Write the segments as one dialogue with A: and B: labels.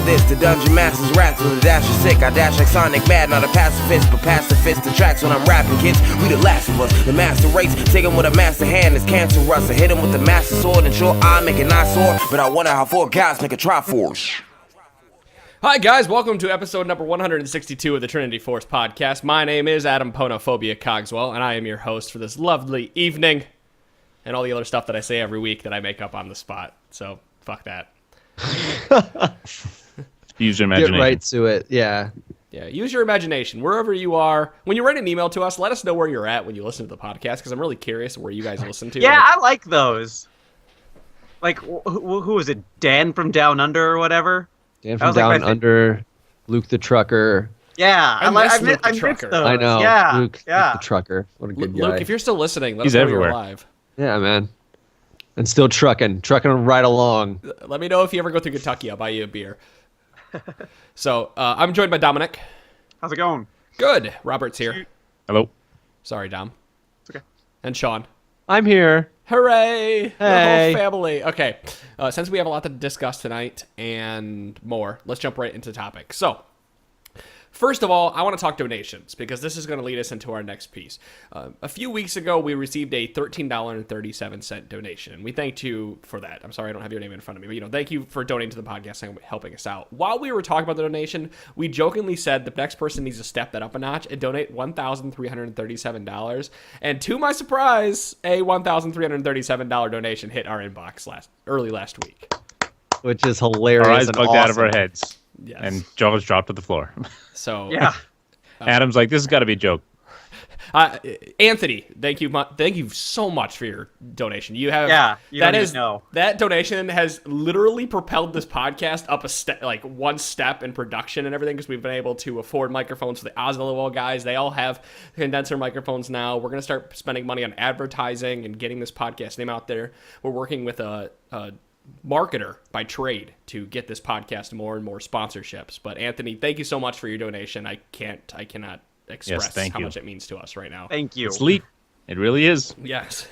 A: this. The dungeon master's wrath with a dash of sick. I dash like Sonic Mad, not a pacifist, but pacifist the tracks when I'm rapping, kids. We the last of us, the master race. Take him with a master hand, it's cancerous. I hit him with the master sword, and sure I make an eyesore, but I wonder how 4 guys make a Triforce.
B: Hi guys, welcome to episode number 162 of the Trinity Force podcast. My name is Adam Ponophobia Cogswell, and I am your host for this lovely evening, and all the other stuff that I say every week that I make up on the spot. So, fuck that.
C: Use your imagination.
D: Get right to it, yeah.
B: Yeah, use your imagination. Wherever you are, when you write an email to us, let us know where you're at when you listen to the podcast, because I'm really curious where you guys listen to.
E: Yeah, I like those. Like, who was it? Dan from Down Under or whatever?
D: Dan from Down Under, Luke the Trucker.
E: Yeah, I miss those.
D: I know,
E: yeah,
D: Luke the Trucker. What a good guy.
B: Luke, if you're still listening, let
C: He's
B: us know
C: everywhere.
B: you're alive.
D: Yeah, man. And still trucking right along.
B: Let me know if you ever go through Kentucky. I'll buy you a beer. So, I'm joined by Dominic.
E: How's it going?
B: Good. Robert's here.
C: Hello.
B: Sorry, Dom.
E: It's okay.
B: And Sean.
D: I'm here.
B: Hooray! The
D: Hey.
B: whole family. Okay, since we have a lot to discuss tonight and more, let's jump right into the topic. So, first of all, I want to talk donations, because this is going to lead us into our next piece. A few weeks ago, we received a $13.37 donation, and we thanked you for that. I'm sorry I don't have your name in front of me, but thank you for donating to the podcast and helping us out. While we were talking about the donation, we jokingly said the next person needs to step that up a notch and donate $1,337. And to my surprise, a $1,337 donation hit our inbox early last week.
D: Which is hilarious.
C: Our eyes
D: and
C: bugged
D: awesome.
C: out of our heads.
B: Yes.
C: And jaws dropped to the floor.
B: So
E: Yeah.
C: Adam's like, this has got to be a joke.
B: Anthony, thank you so much for your donation. You have
E: you don't even know.
B: That donation has literally propelled this podcast up a step, like one step in production and everything, because we've been able to afford microphones for the Oswald guys. They all have condenser microphones now. We're gonna start spending money on advertising and getting this podcast name out there. We're working with a marketer by trade to get this podcast more and more sponsorships. But Anthony, thank you so much for your donation. I cannot express how much it means to us right now.
E: Thank you.
C: It's elite. It really is.
B: Yes.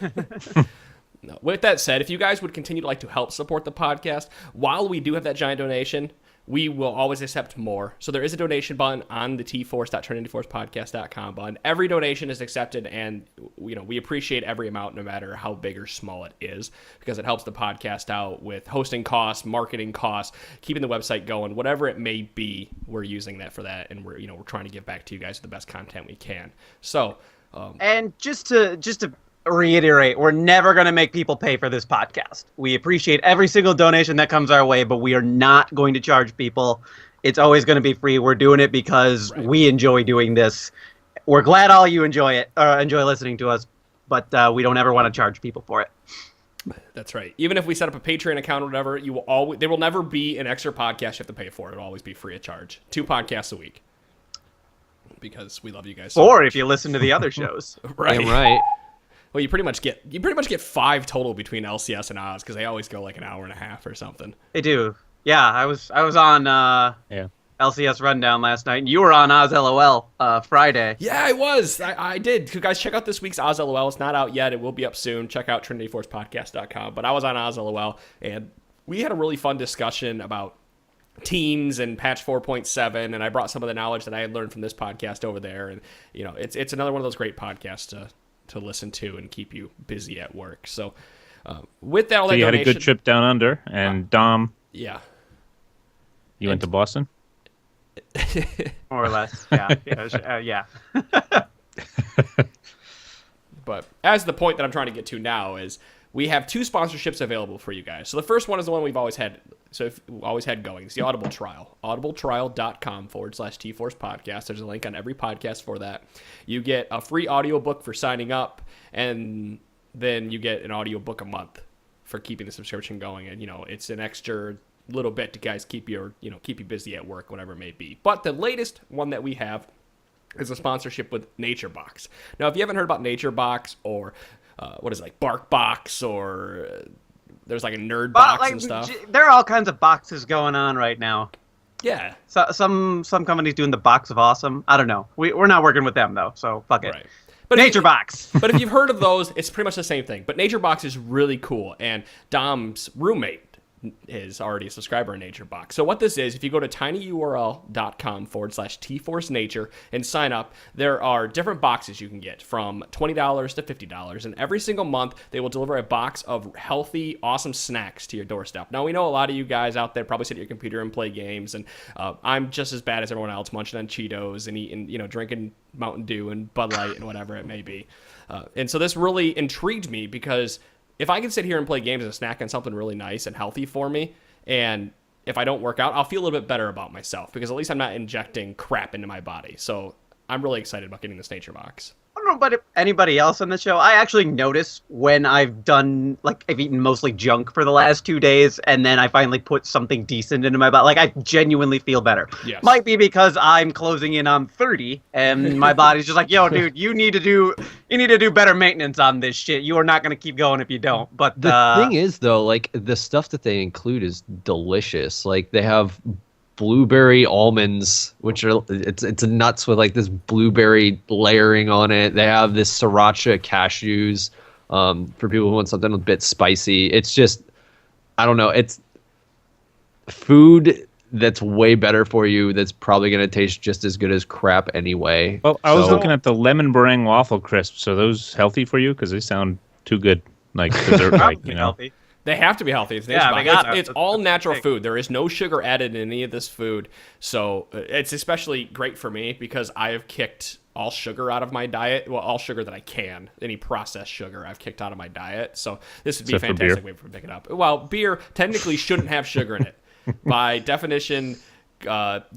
B: No, with that said, if you guys would continue to like to help support the podcast, while we do have that giant donation, we will always accept more. So there is a donation button on the tforce.trinityforcepodcast.com button. Every donation is accepted, and we appreciate every amount, no matter how big or small it is, because it helps the podcast out with hosting costs, marketing costs, keeping the website going, whatever it may be. We're using that for that, and we're trying to give back to you guys the best content we can. So,
E: And just to reiterate, we're never going to make people pay for this podcast. We appreciate every single donation that comes our way, but we are not going to charge people. It's always going to be free. We're doing it because we enjoy doing this. We're glad all you enjoy listening to us, but we don't ever want to charge people for it.
B: That's right. Even if we set up a Patreon account or whatever, there will never be an extra podcast you have to pay for. It'll always be free of charge. 2 podcasts a week, because we love you guys so
E: Or
B: much.
E: if you listen to the other shows.
B: Right.
D: Damn right.
B: Well, you pretty much get 5 total between LCS and Oz, because they always go like an hour and a half or something.
E: They do. Yeah, I was on LCS Rundown last night, and you were on Oz LOL Friday.
B: Yeah, I was. I did. You guys, check out this week's Oz LOL. It's not out yet. It will be up soon. Check out trinityforcepodcast.com. But I was on Oz LOL, and we had a really fun discussion about teams and patch 4.7, and I brought some of the knowledge that I had learned from this podcast over there. And it's another one of those great podcasts to listen to and keep you busy at work. So with that, all that
C: you
B: donation,
C: had a good trip down under, and Dom,
B: yeah,
C: you went to Boston?
E: More or less. Yeah. Yeah.
B: But as the point that I'm trying to get to now is, we have 2 sponsorships available for you guys. So the first one is the one we've always had. So always had going. It's the Audible trial. audibletrial.com/TForce podcast. There's a link on every podcast for that. You get a free audiobook for signing up, and then you get an audiobook a month for keeping the subscription going. And it's an extra little bit to guys keep you busy at work, whatever it may be. But the latest one that we have is a sponsorship with NatureBox. Now, if you haven't heard about NatureBox, or what is it, like BarkBox, or there's like a Nerd Box and stuff.
E: There are all kinds of boxes going on right now.
B: Yeah.
E: So, some companies doing the box of awesome. I don't know. We're not working with them though, so fuck it.
B: Right. But
E: NatureBox.
B: But if you've heard of those, it's pretty much the same thing. But NatureBox is really cool, and Dom's roommate is already a subscriber in Nature Box. So what this is, if you go to tinyurl.com/tforcenature and sign up, there are different boxes you can get from $20 to $50. And every single month, they will deliver a box of healthy, awesome snacks to your doorstep. Now, we know a lot of you guys out there probably sit at your computer and play games. And I'm just as bad as everyone else, munching on Cheetos and eating, drinking Mountain Dew and Bud Light and whatever it may be. And so this really intrigued me because if I can sit here and play games and snack on something really nice and healthy for me, and if I don't work out, I'll feel a little bit better about myself because at least I'm not injecting crap into my body. So I'm really excited about getting this Nature Box.
E: I don't know about anybody else on the show. I actually notice when I've eaten mostly junk for the last 2 days, and then I finally put something decent into my body. Like, I genuinely feel better.
B: Yes.
E: Might be because I'm closing in on 30, and my body's just like, yo, dude, you need to do better maintenance on this shit. You are not going to keep going if you don't. But
D: The thing is, though, like, the stuff that they include is delicious. Like, they have blueberry almonds, which are it's nuts with like this blueberry layering on it. They have this sriracha cashews for people who want something a bit spicy. It's just, I don't know, it's food that's way better for you, that's probably going to taste just as good as crap anyway.
C: Well, I was looking at the lemon meringue waffle crisps. Are those healthy for you? Because they sound too good, like dessert, like,
E: healthy.
B: They have to be healthy. It's
E: Yeah,
B: Nature
E: they
B: Box.
E: gotta.
B: It's all natural food. There is no sugar added in any of this food. So it's especially great for me because I have kicked all sugar out of my diet. Well, all sugar that I can. Any processed sugar I've kicked out of my diet. So this would be a
C: Except for
B: fantastic
C: beer.
B: way for me to pick it up. Well, beer technically shouldn't have sugar in it. By definition,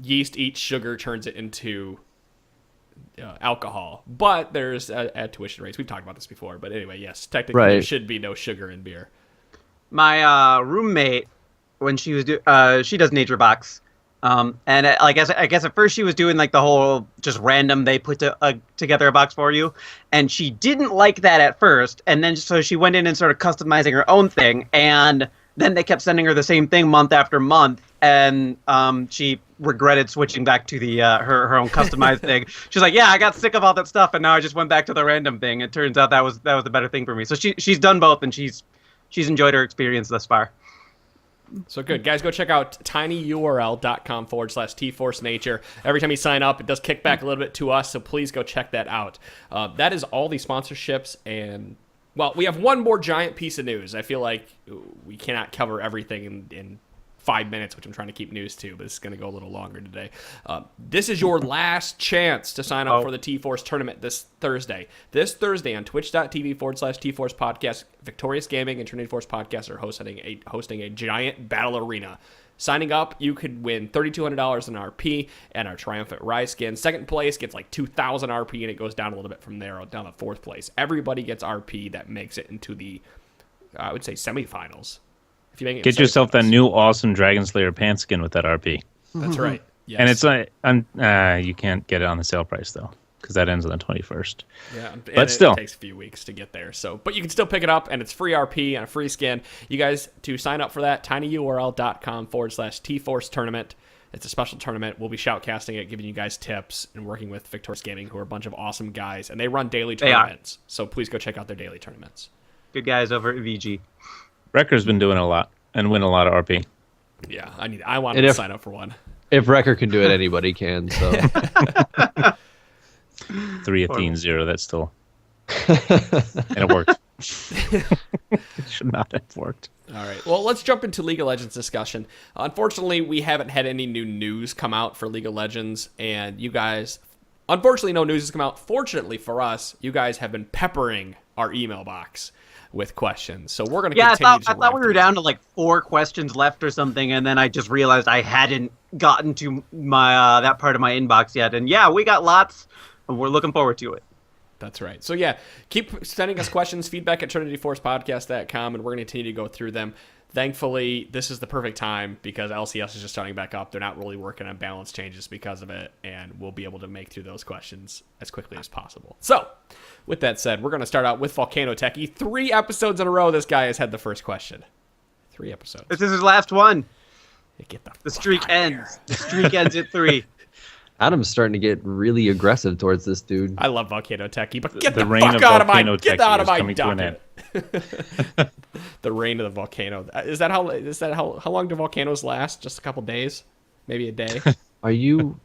B: yeast eats sugar, turns it into alcohol. But there's at tuition rates. We've talked about this before. But anyway, yes, technically there should be no sugar in beer.
E: My roommate, when she was she does Nature Box, and I guess at first she was doing like the whole just random, they put together a box for you, and she didn't like that at first, and then so she went in and started customizing her own thing, and then they kept sending her the same thing month after month, and she regretted switching back to the her own customized thing. She's like, yeah, I got sick of all that stuff, and now I just went back to the random thing. It turns out that was the better thing for me. So she's done both, and she's enjoyed her experience thus far.
B: So good. Guys, go check out tinyurl.com/tforcenature. Every time you sign up, it does kick back a little bit to us, so please go check that out. That is all the sponsorships, and, well, we have one more giant piece of news. I feel like we cannot cover everything in 5 minutes, which I'm trying to keep news to, but it's going to go a little longer today. This is your last chance to sign up for the T-Force tournament this Thursday. This Thursday on twitch.tv/T-Force podcast, Victorious Gaming and Trinity Force Podcast are hosting a giant battle arena. Signing up, you could win $3,200 in RP and our Triumphant Rise skin. Second place gets like 2,000 RP, and it goes down a little bit from there, down to fourth place. Everybody gets RP that makes it into the, I would say, semifinals. If you make it
C: Get yourself that new awesome Dragon Slayer pants skin with that RP.
B: That's right. Yes.
C: And it's you can't get it on the sale price though, because that ends on the 21st.
B: Yeah, and
C: but still,
B: it takes a few weeks to get there. So, but you can still pick it up, and it's free RP and a free skin. You guys, to sign up for that, tinyurl.com/T-Force tournament. It's a special tournament. We'll be shoutcasting it, giving you guys tips, and working with Victorious Gaming, who are a bunch of awesome guys, and they run daily tournaments. So please go check out their daily tournaments.
E: Good guys over at VG.
C: Wrecker's been doing a lot and win a lot of RP.
B: Yeah, I want to sign up for one.
D: If Wrecker can do it, anybody can. So
C: 3-0, that's still, and it worked. It should not have worked.
B: All right. Well, let's jump into League of Legends discussion. Unfortunately, we haven't had any new news come out for League of Legends, and you guys, unfortunately, no news has come out. Fortunately for us, you guys have been peppering our email box with questions. So we're going to continue
E: I thought we were down to like 4 questions left or something, and then I just realized I hadn't gotten to my that part of my inbox yet. And yeah, we got lots, and we're looking forward to it.
B: That's right. So yeah, keep sending us questions, feedback at trinityforcepodcast.com, and we're going to continue to go through them. Thankfully, this is the perfect time because LCS is just starting back up. They're not really working on balance changes because of it, and we'll be able to make through those questions as quickly as possible. So, with that said, we're going to start out with Volcano Techie. 3 episodes in a row, this guy has had the first question. 3 episodes.
E: This is his last one.
B: Get
E: The streak ends. The streak ends at 3.
D: Adam's starting to get really aggressive towards this dude.
B: I love Volcano Techie, but get the
C: reign
B: fuck
C: of
B: out of my
C: Volcano
B: get
C: Techie
B: out of
C: is
B: my
C: coming to an
B: docket. The reign of the volcano. Is that how long do volcanoes last? Just a couple days, maybe a day.
D: Are you?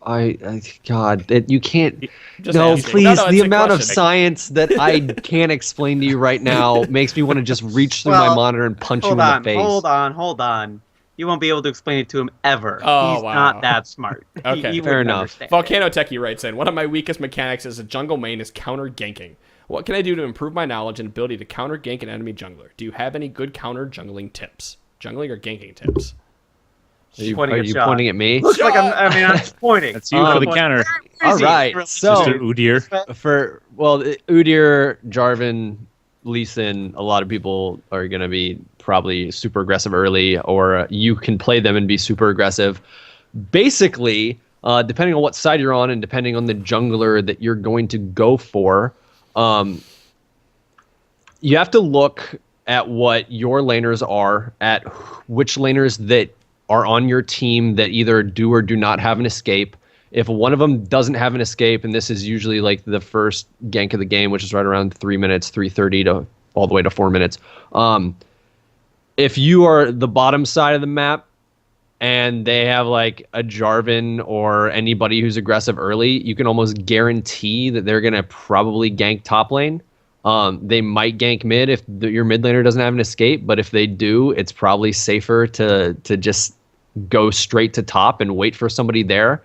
D: God, you can't.
B: Just
D: No,
B: asking.
D: please.
B: No,
D: The
B: it's a
D: amount of
B: question.
D: science that I can't explain to you right now makes me want to just reach through my
E: Well,
D: monitor and punch you in
E: Hold on,
D: the face.
E: hold on. You won't be able to explain it to him ever.
B: Oh,
E: He's
B: wow.
E: not that smart.
B: Okay,
E: he
D: fair
E: wouldn't
D: enough.
E: understand.
B: Volcano Techie writes in, one of my weakest mechanics as a jungle main is counter ganking. What can I do to improve my knowledge and ability to counter gank an enemy jungler? Do you have any good counter jungling tips? Jungling or ganking tips?
D: Are you
E: Pointing at Sean.
D: pointing at me?
E: Looks like I'm just pointing.
C: That's you for the
E: But-
C: counter,
D: All right.
E: Really
D: So
C: Mr. Udyr.
D: Udyr, Jarvan, Lee Sin, a lot of people are going to be probably super aggressive early, or you can play them and be super aggressive. Basically, depending on what side you're on and depending on the jungler that you're going to go for, you have to look at what your laners are, at which laners that are on your team that either do or do not have an escape. If one of them doesn't have an escape, and this is usually like the first gank of the game, which is right around 3 minutes, 3:30 to all the way to 4 minutes. If you are the bottom side of the map and they have like a Jarvan or anybody who's aggressive early, you can almost guarantee that they're going to probably gank top lane. They might gank mid if your mid laner doesn't have an escape, but if they do, it's probably safer to just go straight to top and wait for somebody there.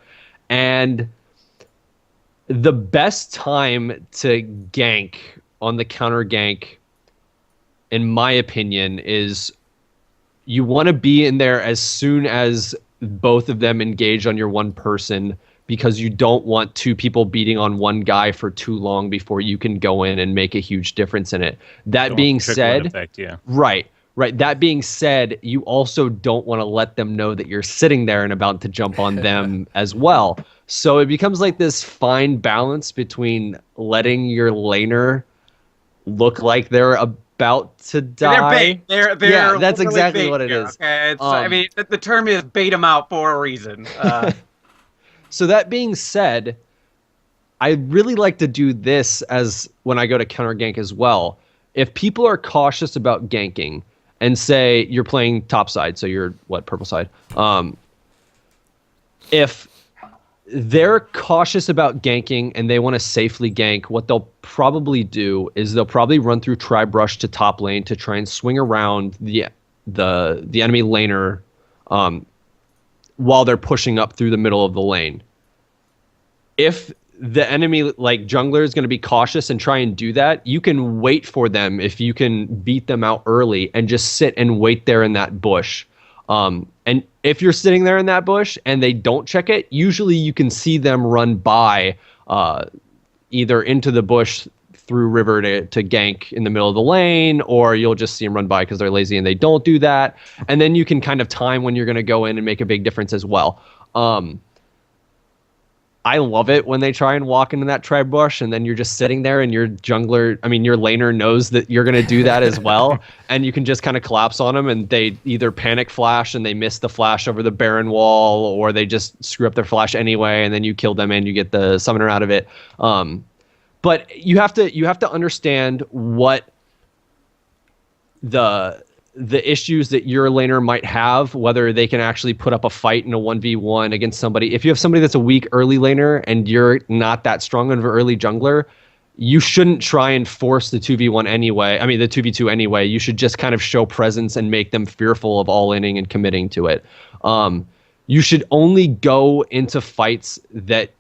D: And the best time to gank on the counter gank, in my opinion, is you want to be in there as soon as both of them engage on your one person, because you don't want two people beating on one guy for too long before you can go in and make a huge difference in it. That
C: Don't
D: being
C: trickle
D: said,
C: effect, yeah.
D: right. That being said, you also don't want to let them know that you're sitting there and about to jump on them as well. So it becomes like this fine balance between letting your laner look like they're about to die.
E: They're bait. They're
D: Yeah, that's
E: literally
D: exactly
E: bait
D: what it
E: here,
D: is.
E: Okay? I mean, the term is bait them out for a reason.
D: So that being said, I really like to do this as when I go to counter gank as well. If people are cautious about ganking and say you're playing top side, so you're purple side. If they're cautious about ganking and they want to safely gank, what they'll probably do is they'll probably run through Tribe Rush to top lane to try and swing around the enemy laner while they're pushing up through the middle of the lane. If the enemy like jungler is going to be cautious and try and do that, you can wait for them if you can beat them out early and just sit and wait there in that bush. And if you're sitting there in that bush and they don't check it, usually you can see them run by either into the bush through river to gank in the middle of the lane, or you'll just see them run by because they're lazy and they don't do that. And then you can kind of time when you're going to go in and make a big difference as well. I love it when they try and walk into that tribe bush and then you're just sitting there and your laner knows that you're going to do that as well. And you can just kind of collapse on them and they either panic flash and they miss the flash over the Baron wall, or they just screw up their flash anyway and then you kill them and you get the summoner out of it. But you have to understand what the issues that your laner might have, whether they can actually put up a fight in a 1v1 against somebody. If you have somebody that's a weak early laner and you're not that strong of an early jungler, you shouldn't try and force the 2v1 anyway. I mean, the 2v2 anyway. You should just kind of show presence and make them fearful of all-inning and committing to it. You should only go into fights that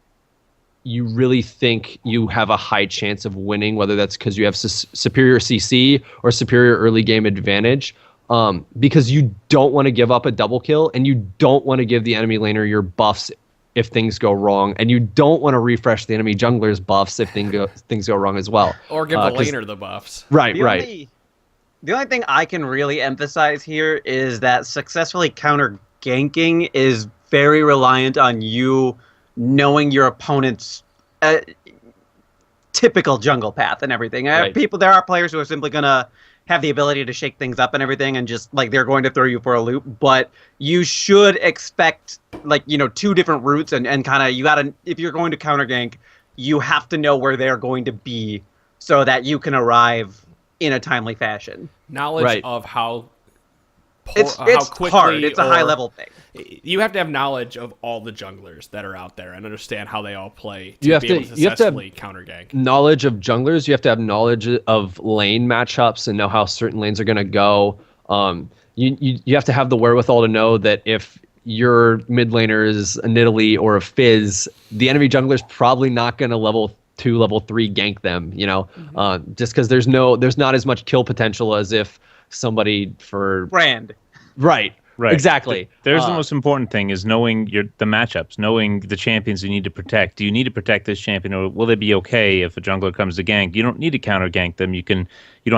D: you really think you have a high chance of winning, whether that's because you have superior CC or superior early game advantage, because you don't want to give up a double kill and you don't want to give the enemy laner your buffs if things go wrong, and you don't want to refresh the enemy jungler's buffs if things go wrong as well.
B: Or give the laner the buffs.
D: Right.
E: The only thing I can really emphasize here is that successfully counter ganking is very reliant on you knowing your opponent's typical jungle path and everything.
D: Right.
E: There are players who are simply gonna have the ability to shake things up and everything, and just like they're going to throw you for a loop. But you should expect like, you know, 2 different routes, and kind of, you gotta, if you're going to counter gank, you have to know where they're going to be so that you can arrive in a timely fashion.
B: Knowledge
D: Right.
B: of how
E: It's
B: how quickly
E: hard. It's a high
B: or-
E: level thing.
B: You have to have knowledge of all the junglers that are out there and understand how they all play to
D: You have
B: be
D: to-
B: able to
D: you have to have-
B: successfully counter gank.
D: Knowledge of junglers. You have to have knowledge of lane matchups and know how certain lanes are going to go. You have to have the wherewithal to know that if your mid laner is a Nidalee or a Fizz, the enemy jungler's probably not going to level 2, level 3 gank them. You know, just because there's not as much kill potential as if somebody for
E: Brand.
D: right.
C: Right.
D: Exactly.
C: There's the most important thing is knowing the matchups, knowing the champions you need to protect. Do you need to protect this champion, or will it be okay if a jungler comes to gank? You don't need to counter gank them. You don't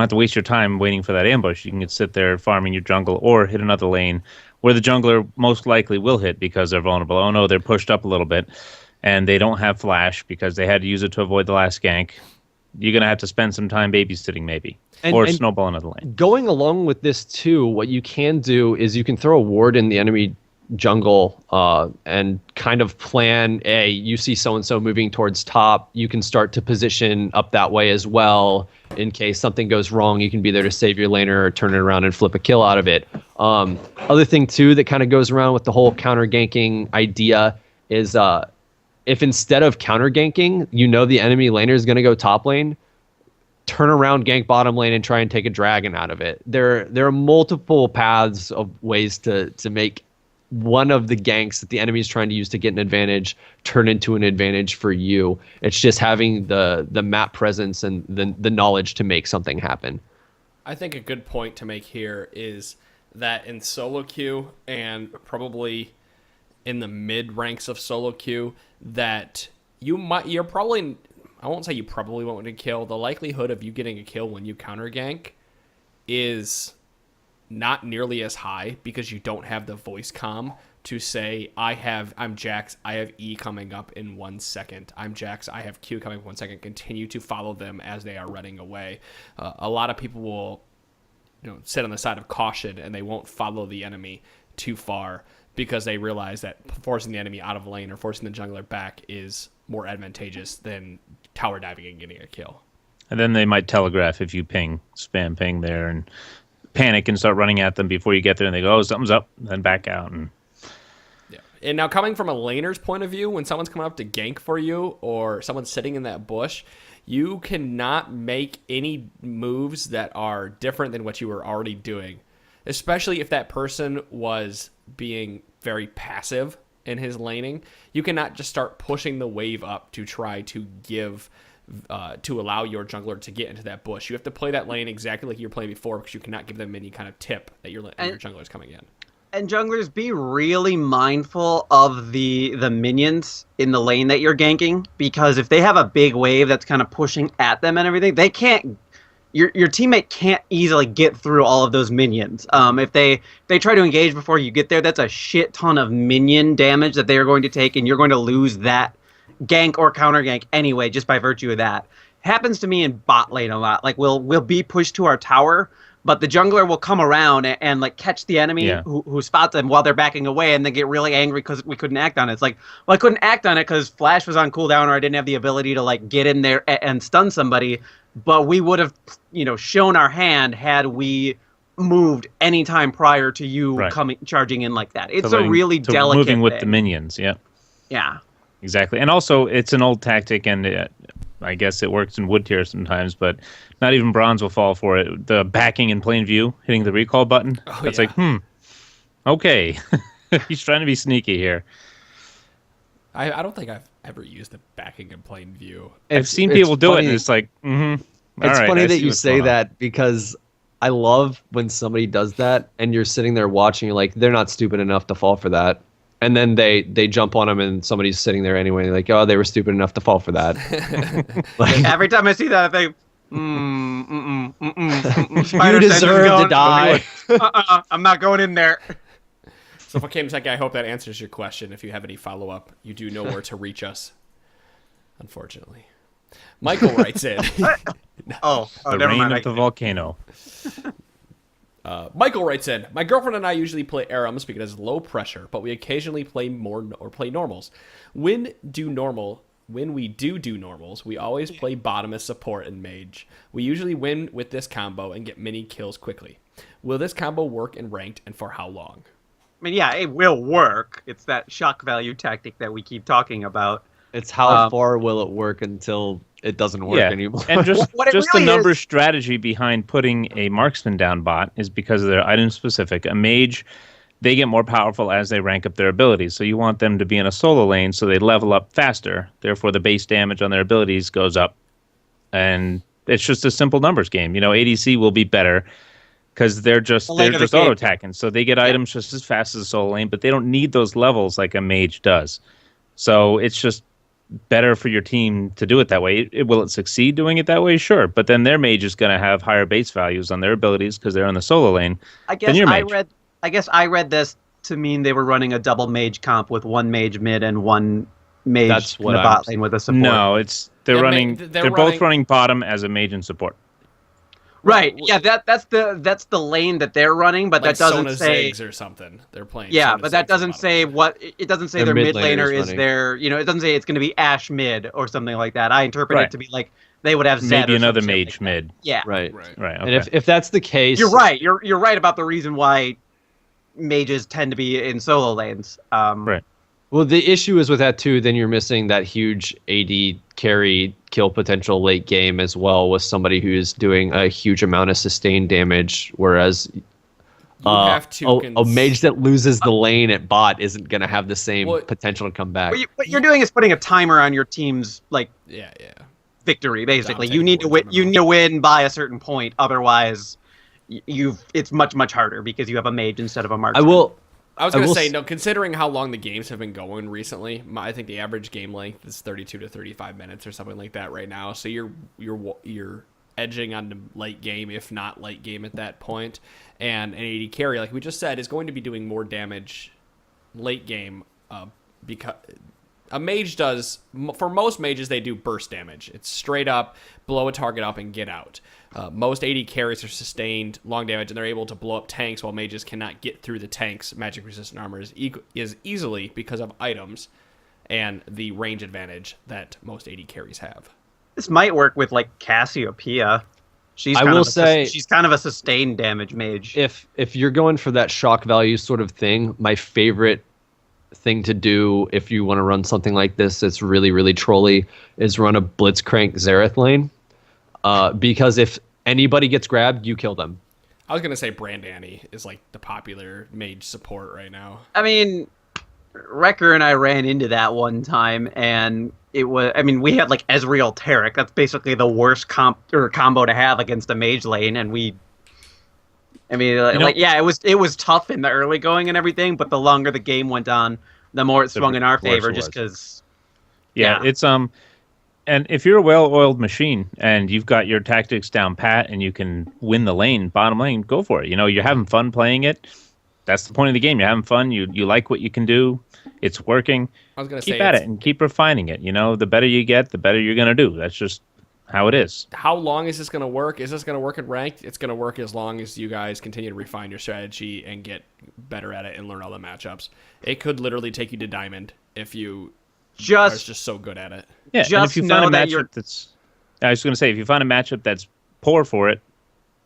C: have to waste your time waiting for that ambush. You can just sit there farming your jungle or hit another lane where the jungler most likely will hit because they're vulnerable. Oh no, they're pushed up a little bit and they don't have flash because they had to use it to avoid the last gank. You're going to have to spend some time babysitting maybe, or snowball another lane.
D: Going along with this too, what you can do is you can throw a ward in the enemy jungle and kind of plan, you see so-and-so moving towards top, you can start to position up that way as well. In case something goes wrong, you can be there to save your laner or turn it around and flip a kill out of it. Other thing too that kind of goes around with the whole counter ganking idea is if instead of counter ganking, you know the enemy laner is going to go top lane, turn around, gank bottom lane, and try and take a dragon out of it. There are multiple paths of ways to make one of the ganks that the enemy is trying to use to get an advantage turn into an advantage for you. It's just having the map presence and the knowledge to make something happen.
B: I think a good point to make here is that in solo queue and probably in the mid ranks of solo queue, that you're probably, I won't say you probably won't win a kill. The likelihood of you getting a kill when you counter gank is not nearly as high because you don't have the voice comm to say, I'm Jax, I have E coming up in 1 second. I'm Jax, I have Q coming in 1 second. Continue to follow them as they are running away. A lot of people will, sit on the side of caution and they won't follow the enemy too far because they realize that forcing the enemy out of lane or forcing the jungler back is more advantageous than tower diving and getting a kill.
C: And then they might telegraph if you spam ping there and panic and start running at them before you get there, and they go, oh, something's up, and then back out.
B: And now coming from a laner's point of view, when someone's coming up to gank for you or someone's sitting in that bush, you cannot make any moves that are different than what you were already doing, especially if that person was being very passive in his laning. You cannot just start pushing the wave up to try to to allow your jungler to get into that bush. You have to play that lane exactly like you were playing before because you cannot give them any kind of tip that your jungler is coming in.
E: And junglers, be really mindful of the minions in the lane that you're ganking, because if they have a big wave that's kind of pushing at them and everything, they can't. Your teammate can't easily get through all of those minions. If they try to engage before you get there, that's a shit ton of minion damage that they are going to take, and you're going to lose that gank or counter gank anyway, just by virtue of that. Happens to me in bot lane a lot. Like we'll be pushed to our tower, but the jungler will come around and like catch the enemy who spots them while they're backing away, and they get really angry because we couldn't act on it. It's like, well, I couldn't act on it because Flash was on cooldown, or I didn't have the ability to like get in there and stun somebody. But we would have, shown our hand had we moved any time prior to you charging in like that. It's a really delicate
C: moving with
E: thing.
C: the minions. Yeah.
E: Yeah.
C: Exactly. And also, it's an old tactic, and I guess it works in wood tier sometimes, but not even bronze will fall for it. The backing in plain view, hitting the recall button. It's like, okay. He's trying to be sneaky here.
B: I don't think I've ever used the backing in plain view.
C: I've seen people do it, and it's like,
D: It's funny that you say that, because I love when somebody does that, and you're sitting there watching, you're like, they're not stupid enough to fall for that. And then they jump on them, and somebody's sitting there anyway. Like, oh, they were stupid enough to fall for that.
E: Every time I see that, I think,
D: you deserve to die.
E: I'm not going in there.
B: So for Kimsek, I hope that answers your question. If you have any follow-up, you do know where to reach us, unfortunately. Michael writes in.
E: Oh,
C: The
E: never
C: rain
E: mind.
C: of the volcano.
B: Michael writes in, my girlfriend and I usually play Arams because it's low pressure, but we occasionally play play normals. When we do normals, we always play bottom as support and mage. We usually win with this combo and get many kills quickly. Will this combo work in ranked, and for how long?
E: I mean, yeah, it will work. It's that shock value tactic that we keep talking about.
D: It's how far will it work until it doesn't work anymore.
C: And just
E: What it
C: just
E: really
C: the numbers
E: is-
C: strategy behind putting a marksman down bot is because of their item specific. A mage, they get more powerful as they rank up their abilities. So you want them to be in a solo lane so they level up faster. Therefore, the base damage on their abilities goes up. And it's just a simple numbers game. ADC will be better because they're just auto attacking. So they get items just as fast as a solo lane, but they don't need those levels like a mage does. So it's just better for your team to do it that way. Will it succeed doing it that way? Sure. But then their mage is going to have higher base values on their abilities because they're in the solo lane.
E: I guess
C: than your mage.
E: I read this to mean they were running a double mage comp with one mage mid and one mage
D: That's
E: in
D: what
E: the
D: I'm
E: bot lane with a support.
C: No, they're
B: Yeah,
C: running.
B: they're
C: They're
B: running-
C: both running bottom as a mage and support.
E: Right. Yeah, that's the lane that they're running, but
B: Like
E: that doesn't
B: Sona
E: say
B: Ziggs or something. They're playing.
E: Yeah,
B: Sona
E: but that
B: Ziggs
E: doesn't
B: bottom
E: say
B: lane.
E: what it doesn't say
D: Their
E: their mid
D: mid laner
E: laner
D: is
E: is
D: running.
E: their, it doesn't say it's going to be Ashe mid or something like that. I interpret
C: Right.
E: it to be like they would have Zed
C: Maybe
E: or
C: another
E: some shit
C: mage
E: like that.
C: mid.
E: Yeah.
D: Right.
C: Right.
D: And
C: Okay.
D: if that's the case,
E: You're right. You're right about the reason why mages tend to be in solo lanes.
C: Right.
D: Well, the issue is with that too. Then you're missing that huge AD carry kill potential late game as well with somebody who's doing a huge amount of sustained damage, whereas
B: You have to
D: a mage that loses the lane at bot isn't going to have the same
B: Well,
D: potential to come back.
E: What you're doing is putting a timer on your team's
B: Yeah.
E: victory. Basically,
B: taking
E: you need to
B: words
E: win.
B: from
E: You
B: my
E: need to win by a certain point. Otherwise, it's much harder because you have a mage instead of a
D: I
E: marksman.
D: will.
B: I was gonna
D: will
B: say
D: s-
B: no. Considering how long the games have been going recently, I think the average game length is 32 to 35 minutes or something like that right now. So you're edging on the late game, if not late game at that point. And an AD carry, like we just said, is going to be doing more damage late game because a mage does, for most mages, they do burst damage. It's straight up, blow a target up and get out. Most AD carries are sustained long damage, and they're able to blow up tanks, while mages cannot get through the tanks' magic-resistant armor is easily because of items and the range advantage that most AD carries have.
E: This might work with Cassiopeia. She's
D: I
E: kind
D: will
E: of
D: say-
E: she's kind of a sustained damage mage.
D: If you're going for that shock value sort of thing, my favorite thing to do if you want to run something like this that's really, really trolly is run a Blitzcrank Xerath lane. Because if anybody gets grabbed, you kill them.
B: I was gonna say Brandani is like the popular mage support right now.
E: I mean, Wrecker and I ran into that one time, and it was. I mean, we had Ezreal Tarek. That's basically the worst combo to have against a mage lane, and we. I mean, it was tough in the early going and everything, but the longer the game went on, the more it swung in our
C: worse
E: favor,
C: it
E: just
C: was.
E: because.
C: Yeah, it's and if you're a well-oiled machine and you've got your tactics down pat and you can win the lane, bottom lane, go for it. You're having fun playing it. That's the point of the game. You're having fun. You like what you can do. It's working.
B: I was gonna
C: Keep
B: say
C: at
B: it's-
C: it and keep refining it. The better you get, the better you're gonna do. That's just how it is.
B: How long is this going to work? Is this going to work in ranked? It's going to work as long as you guys continue to refine your strategy and get better at it and learn all the matchups. It could literally take you to diamond if you are just so good at it.
C: Yeah, and
E: Just
C: if you find
E: know
C: a
E: that you're-
C: matchup that's, I was going to say, if you find a matchup that's poor for it,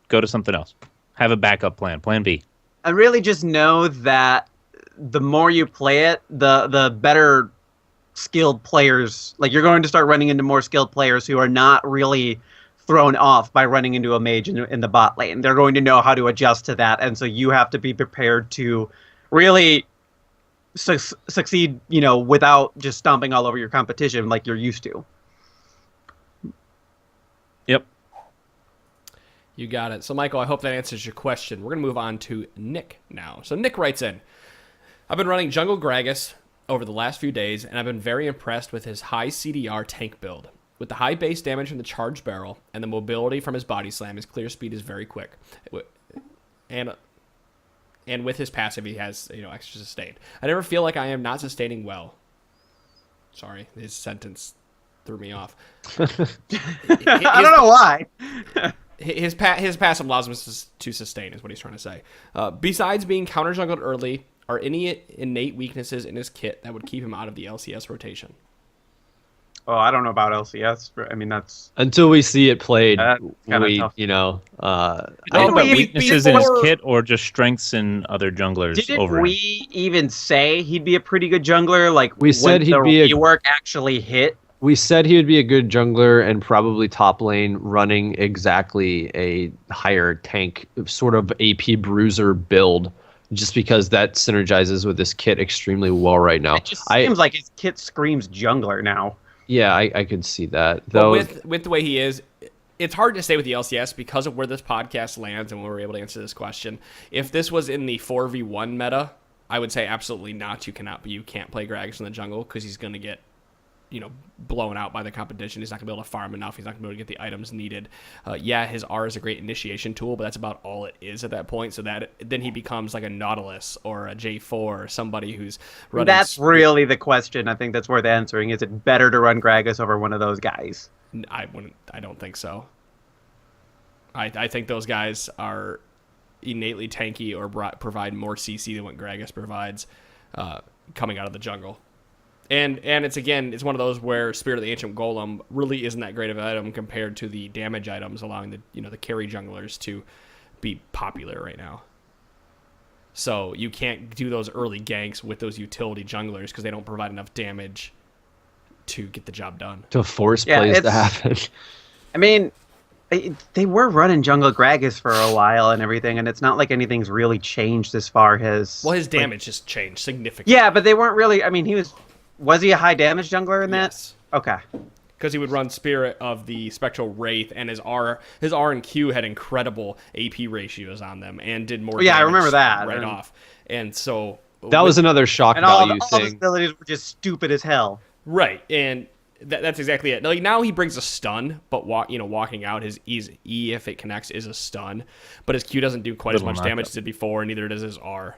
C: go to something else. Have a backup plan, plan B.
E: And really just know that the more you play it, the better skilled players, you're going to start running into more skilled players who are not really thrown off by running into a mage in the bot lane. They're going to know how to adjust to that, and so you have to be prepared to really succeed, without just stomping all over your competition like you're used to.
C: Yep.
B: You got it. So, Michael, I hope that answers your question. We're going to move on to Nick now. So, Nick writes in, I've been running Jungle Gragas over the last few days, and I've been very impressed with his high CDR tank build. With the high base damage from the charged barrel and the mobility from his body slam, his clear speed is very quick. And with his passive, he has extra sustain. I never feel like I am not sustaining well. Sorry, his sentence threw me off.
E: I don't know why.
B: His passive allows him to sustain, is what he's trying to say. Besides being counter jungled early, are any innate weaknesses in his kit that would keep him out of the LCS rotation?
E: Oh, I don't know about LCS. I mean, that's
D: Until we see it played,
E: kinda tough.
C: I
E: Didn't
C: don't know about
E: we
C: weaknesses in his
E: before-
C: kit or just strengths in other junglers
E: Didn't
C: over him.
E: we even say he'd be a pretty good jungler? Like
D: We said
E: when
D: he'd
E: the
D: be a-
E: rework actually hit.
D: we said he would be a good jungler and probably top lane running exactly a higher tank sort of AP bruiser build, just because that synergizes with this kit extremely well right now.
E: It just seems like his kit screams jungler now.
D: Yeah, I could see that.
B: But
D: Though
B: with the way he is, it's hard to say with the LCS because of where this podcast lands and when we're able to answer this question. If this was in the 4v1 meta, I would say absolutely not. You can't play Gragas in the jungle because he's going to get blown out by the competition. He's not going to be able to farm enough. He's not going to be able to get the items needed. His R is a great initiation tool, but that's about all it is at that point. So that then he becomes like a Nautilus or a J4 or somebody who's running.
E: That's really the question. I think that's worth answering. Is it better to run Gragas over one of those guys?
B: I don't think so. I think those guys are innately tanky or provide more CC than what Gragas provides coming out of the jungle. And it's one of those where Spirit of the Ancient Golem really isn't that great of an item compared to the damage items, allowing the carry junglers to be popular right now. So you can't do those early ganks with those utility junglers because they don't provide enough damage to get the job done.
D: to force plays to happen.
E: I mean, they were running jungle Gragas for a while and everything, and it's not like anything's really changed as far as...
B: Well, his damage just changed significantly.
E: Yeah, but they weren't really... I mean, Was he a high damage jungler in that?
B: Yes.
E: Okay.
B: Because he would run Spirit of the Spectral Wraith, and his R and Q had incredible AP ratios on them, and did more.
E: Yeah, I
B: damage
E: remember that.
B: right off. And so
D: That was another shock
E: And all
D: value
E: his
D: thing.
E: abilities were just stupid as hell.
B: right, and that's exactly it. Like now he brings a stun, but walking out his E if it connects is a stun, but his Q doesn't do quite as much damage as it did before, and neither does his R.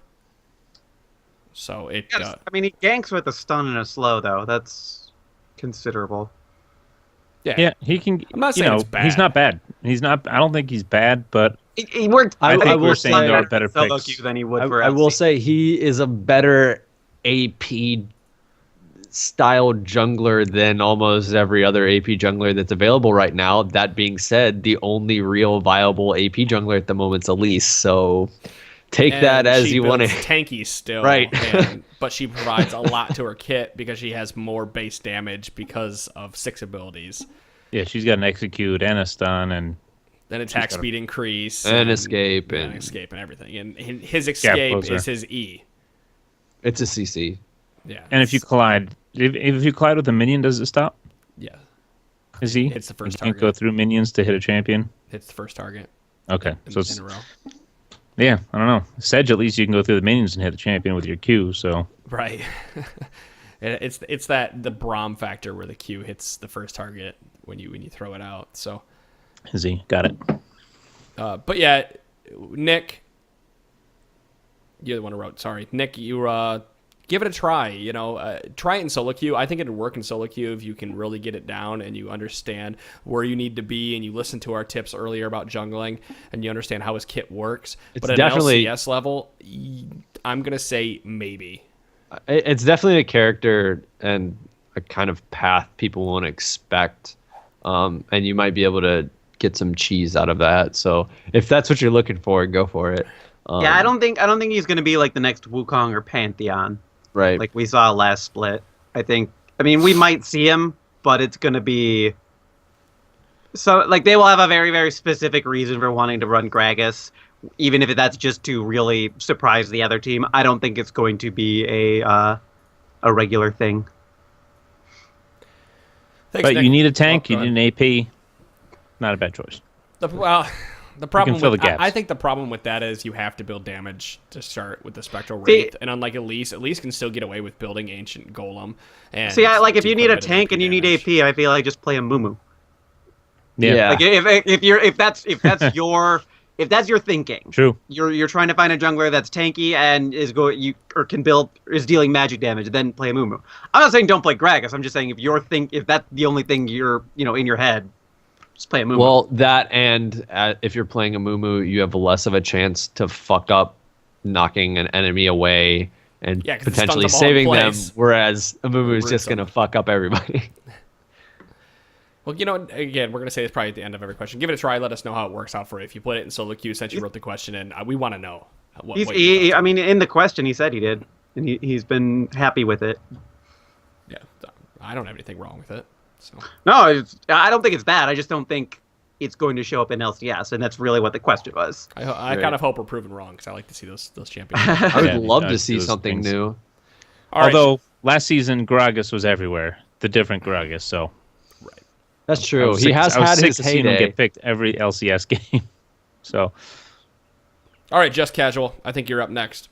B: So it.
E: I mean, he ganks with a stun and a slow though. That's considerable.
C: Yeah, he can.
B: I'm not saying it's bad.
C: He's not bad. He's not. I don't think he's bad, but
E: He worked.
C: I think
D: will
C: we're saying
D: say-
C: there are better
E: solo
C: picks.
E: queue than he would
D: I,
E: for
D: I will
E: LC.
D: say he is a better AP style jungler than almost every other AP jungler that's available right now. That being said, the only real viable AP jungler at the moment is Elise. So take that as you want to.
B: Tanky still,
D: Right.
B: But she provides a lot to her kit because she has more base damage because of 6 abilities.
C: yeah, she's got an execute and a stun, and
B: Then attack speed increase
D: And escape
B: and
D: and-
B: escape and everything. And his escape
C: closer.
B: is his E.
D: It's a CC.
B: Yeah.
C: if you collide, if you collide with a minion, does it stop?
B: yeah,
C: Is he?
B: It's the first
C: You can't
B: target.
C: go through minions to hit a champion.
B: it's the first target
C: Okay,
B: in,
C: so it's,
B: in a row.
C: yeah, I don't know. Sedge, at least you can go through the minions and hit the champion with your Q. So
B: Right. It's that the Braum factor where the Q hits the first target when you throw it out. So,
C: is he? Got it.
B: but yeah, Nick, you're the one who wrote. Sorry, Nick, you give it a try. Try it in solo queue. I think it'd work in solo queue if you can really get it down and you understand where you need to be and you listen to our tips earlier about jungling and you understand how his kit works.
D: It's
B: But at
D: definitely-
B: an LCS level, I'm gonna say maybe.
D: It's definitely a character and a kind of path people won't expect, and you might be able to get some cheese out of that. So if that's what you're looking for, go for it.
E: Yeah, I don't think he's going to be like the next Wukong or Pantheon,
D: Right.
E: like we saw last split. I mean, we might see him, but it's going to be so like they will have a very, very specific reason for wanting to run Gragas, even if that's just to really surprise the other team. I don't think it's going to be a regular thing.
B: Thanks,
C: But
B: Nick.
C: you need a tank.
B: Oh,
C: You
B: go
C: need an AP. Not a bad choice.
B: The problem
C: fill
B: with
C: the gaps.
B: I think the problem with that is you have to build damage to start with the Spectral
E: See-
B: Wraith, and unlike Elise can still get away with building Ancient Golem. And
E: See, like if
B: do
E: you
B: quite
E: need a
B: bit of
E: tank and you need
B: damage.
E: AP, I feel like just play a Mumu.
C: Yeah.
D: Yeah.
E: Like if that's your if that's your thinking,
C: True.
E: You're trying to find a jungler that's tanky and is dealing magic damage, then play a Mumu. I'm not saying don't play Gragas. I'm just saying if that's the only thing you're in your head, just play a Mumu.
D: Well, that and if you're playing a Mumu, you have less of a chance to fuck up knocking an enemy away and
B: 'cause it
D: potentially
B: stuns them all in
D: saving them,
B: place.
D: whereas a Mumu is just
B: Brutal.
D: going to fuck up everybody.
B: Well, again, we're going to say this probably at the end of every question. Give it a try. Let us know how it works out for you. If you played it in solo queue since you wrote the question in, we want to know.
E: I mean, in the question, he said he did, and he's been happy with it.
B: Yeah, I don't have anything wrong with it. So.
E: No, I don't think it's bad. I just don't think it's going to show up in LCS, and that's really what the question was.
B: I kind of hope we're proven wrong because I like to see those champions.
D: I would
C: Yeah,
D: love
C: he
D: to
C: does
D: see
C: those
D: something
C: things.
D: new.
B: All right.
C: Although last season Gragas was everywhere, the different Gragas. So
D: That's
C: I
D: true.
C: was
D: He
C: sick-
D: has
C: I was
D: had
C: sick
D: his
C: to see him
D: heyday.
C: get picked every LCS game. So
B: All right, Just Casual. I think you're up next.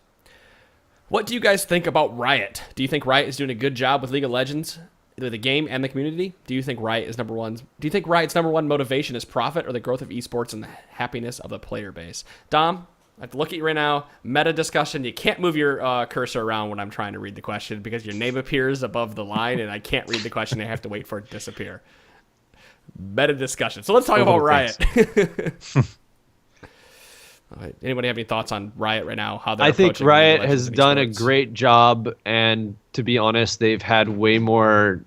B: What do you guys think about Riot? Do you think Riot is doing a good job with League of Legends, the game and the community? Do you think Riot is number one? Do you think Riot's number one motivation is profit or the growth of esports and the happiness of the player base? Dom, I have to look at you right now. Meta discussion. You can't move your cursor around when I'm trying to read the question because your name appears above the line and I can't read the question. I have to wait for it to disappear. Meta discussion. So let's talk about Riot. All right. Anybody have any thoughts on Riot right now? How they're
D: I think
B: approaching League of
D: Riot
B: Legends
D: has
B: and
D: done a
B: esports?
D: great job, and to be honest, they've had way more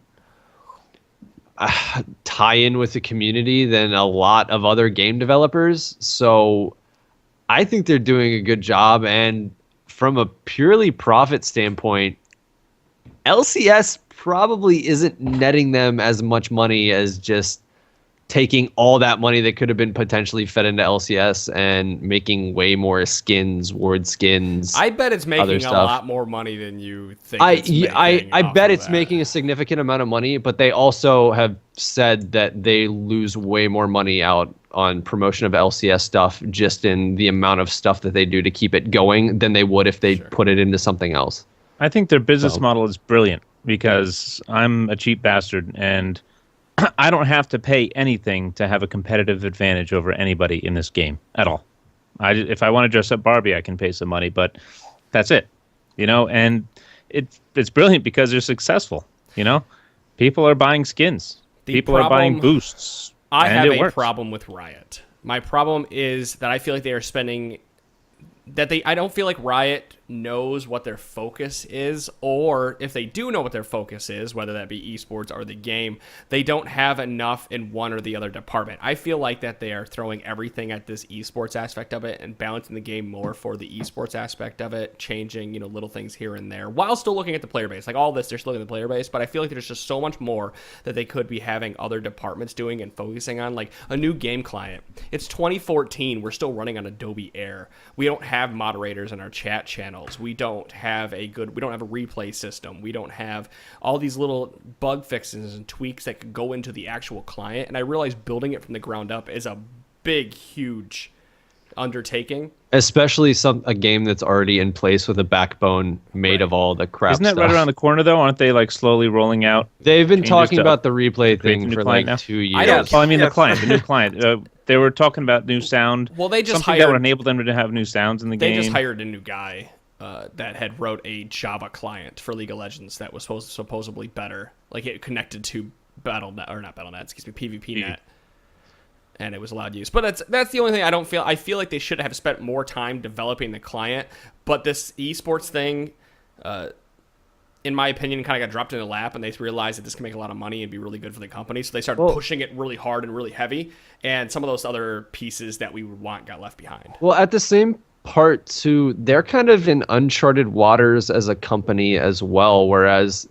D: tie-in with the community than a lot of other game developers. So I think they're doing a good job, and from a purely profit standpoint, LCS probably isn't netting them as much money as just taking all that money that could have been potentially fed into LCS and making way more skins, ward skins.
B: I bet it's
D: other
B: making a
D: stuff.
B: lot more money than you think.
D: I
B: it's making off
D: bet
B: of
D: it's
B: that.
D: making a significant amount of money, but they also have said that they lose way more money out on promotion of LCS stuff just in the amount of stuff that they do to keep it going than they would if they put it into something else.
C: I think their business
D: So-
C: model is brilliant because I'm a cheap bastard and I don't have to pay anything to have a competitive advantage over anybody in this game at all. If I want to dress up Barbie, I can pay some money, but that's it. And it's brilliant because they're successful. People are buying skins.
B: The
C: People are buying
B: problem-
C: boosts.
B: I
C: and
B: have
C: it
B: a
C: works.
B: problem with Riot. My problem is that I feel like they are spending I don't feel like Riot knows what their focus is, or if they do know what their focus is, whether that be esports or the game, they don't have enough in one or the other department. I feel like that they are throwing everything at this esports aspect of it and balancing the game more for the esports aspect of it, changing, little things here and there, while still looking at the player base. Like all this, they're still looking at the player base, but I feel like there's just so much more that they could be having other departments doing and focusing on, like a new game client. It's 2014. We're still running on Adobe Air. We don't have moderators in our chat channels. We don't have a replay system. We don't have all these little bug fixes and tweaks that could go into the actual client. And I realize building it from the ground up is a big, huge undertaking.
D: Especially a game that's already in place with a backbone made of all the crap
C: Isn't that
D: stuff.
C: right around the corner, though? Aren't they slowly rolling out?
D: They've been
C: changes
D: talking
C: to
D: about the replay
C: create
D: thing
C: the new
D: for
C: client
D: like
C: now?
D: 2 years.
B: I don't-
C: Well, I mean
E: Yeah.
C: the new client. They were talking about new sound.
B: Well, they just
C: something that would
B: hired-
C: enable them to have new sounds in the
B: They
C: game.
B: just hired a new guy that had wrote a Java client for League of Legends that was supposedly better. Like it connected to PvPnet. And it was allowed use. But that's the only thing I feel like they should have spent more time developing the client. But this esports thing, in my opinion, kind of got dropped in the lap, and they realized that this can make a lot of money and be really good for the company. So they started pushing it really hard and really heavy. And some of those other pieces that we would want got left behind.
D: Well, at the same part too, they're kind of in uncharted waters as a company as well, whereas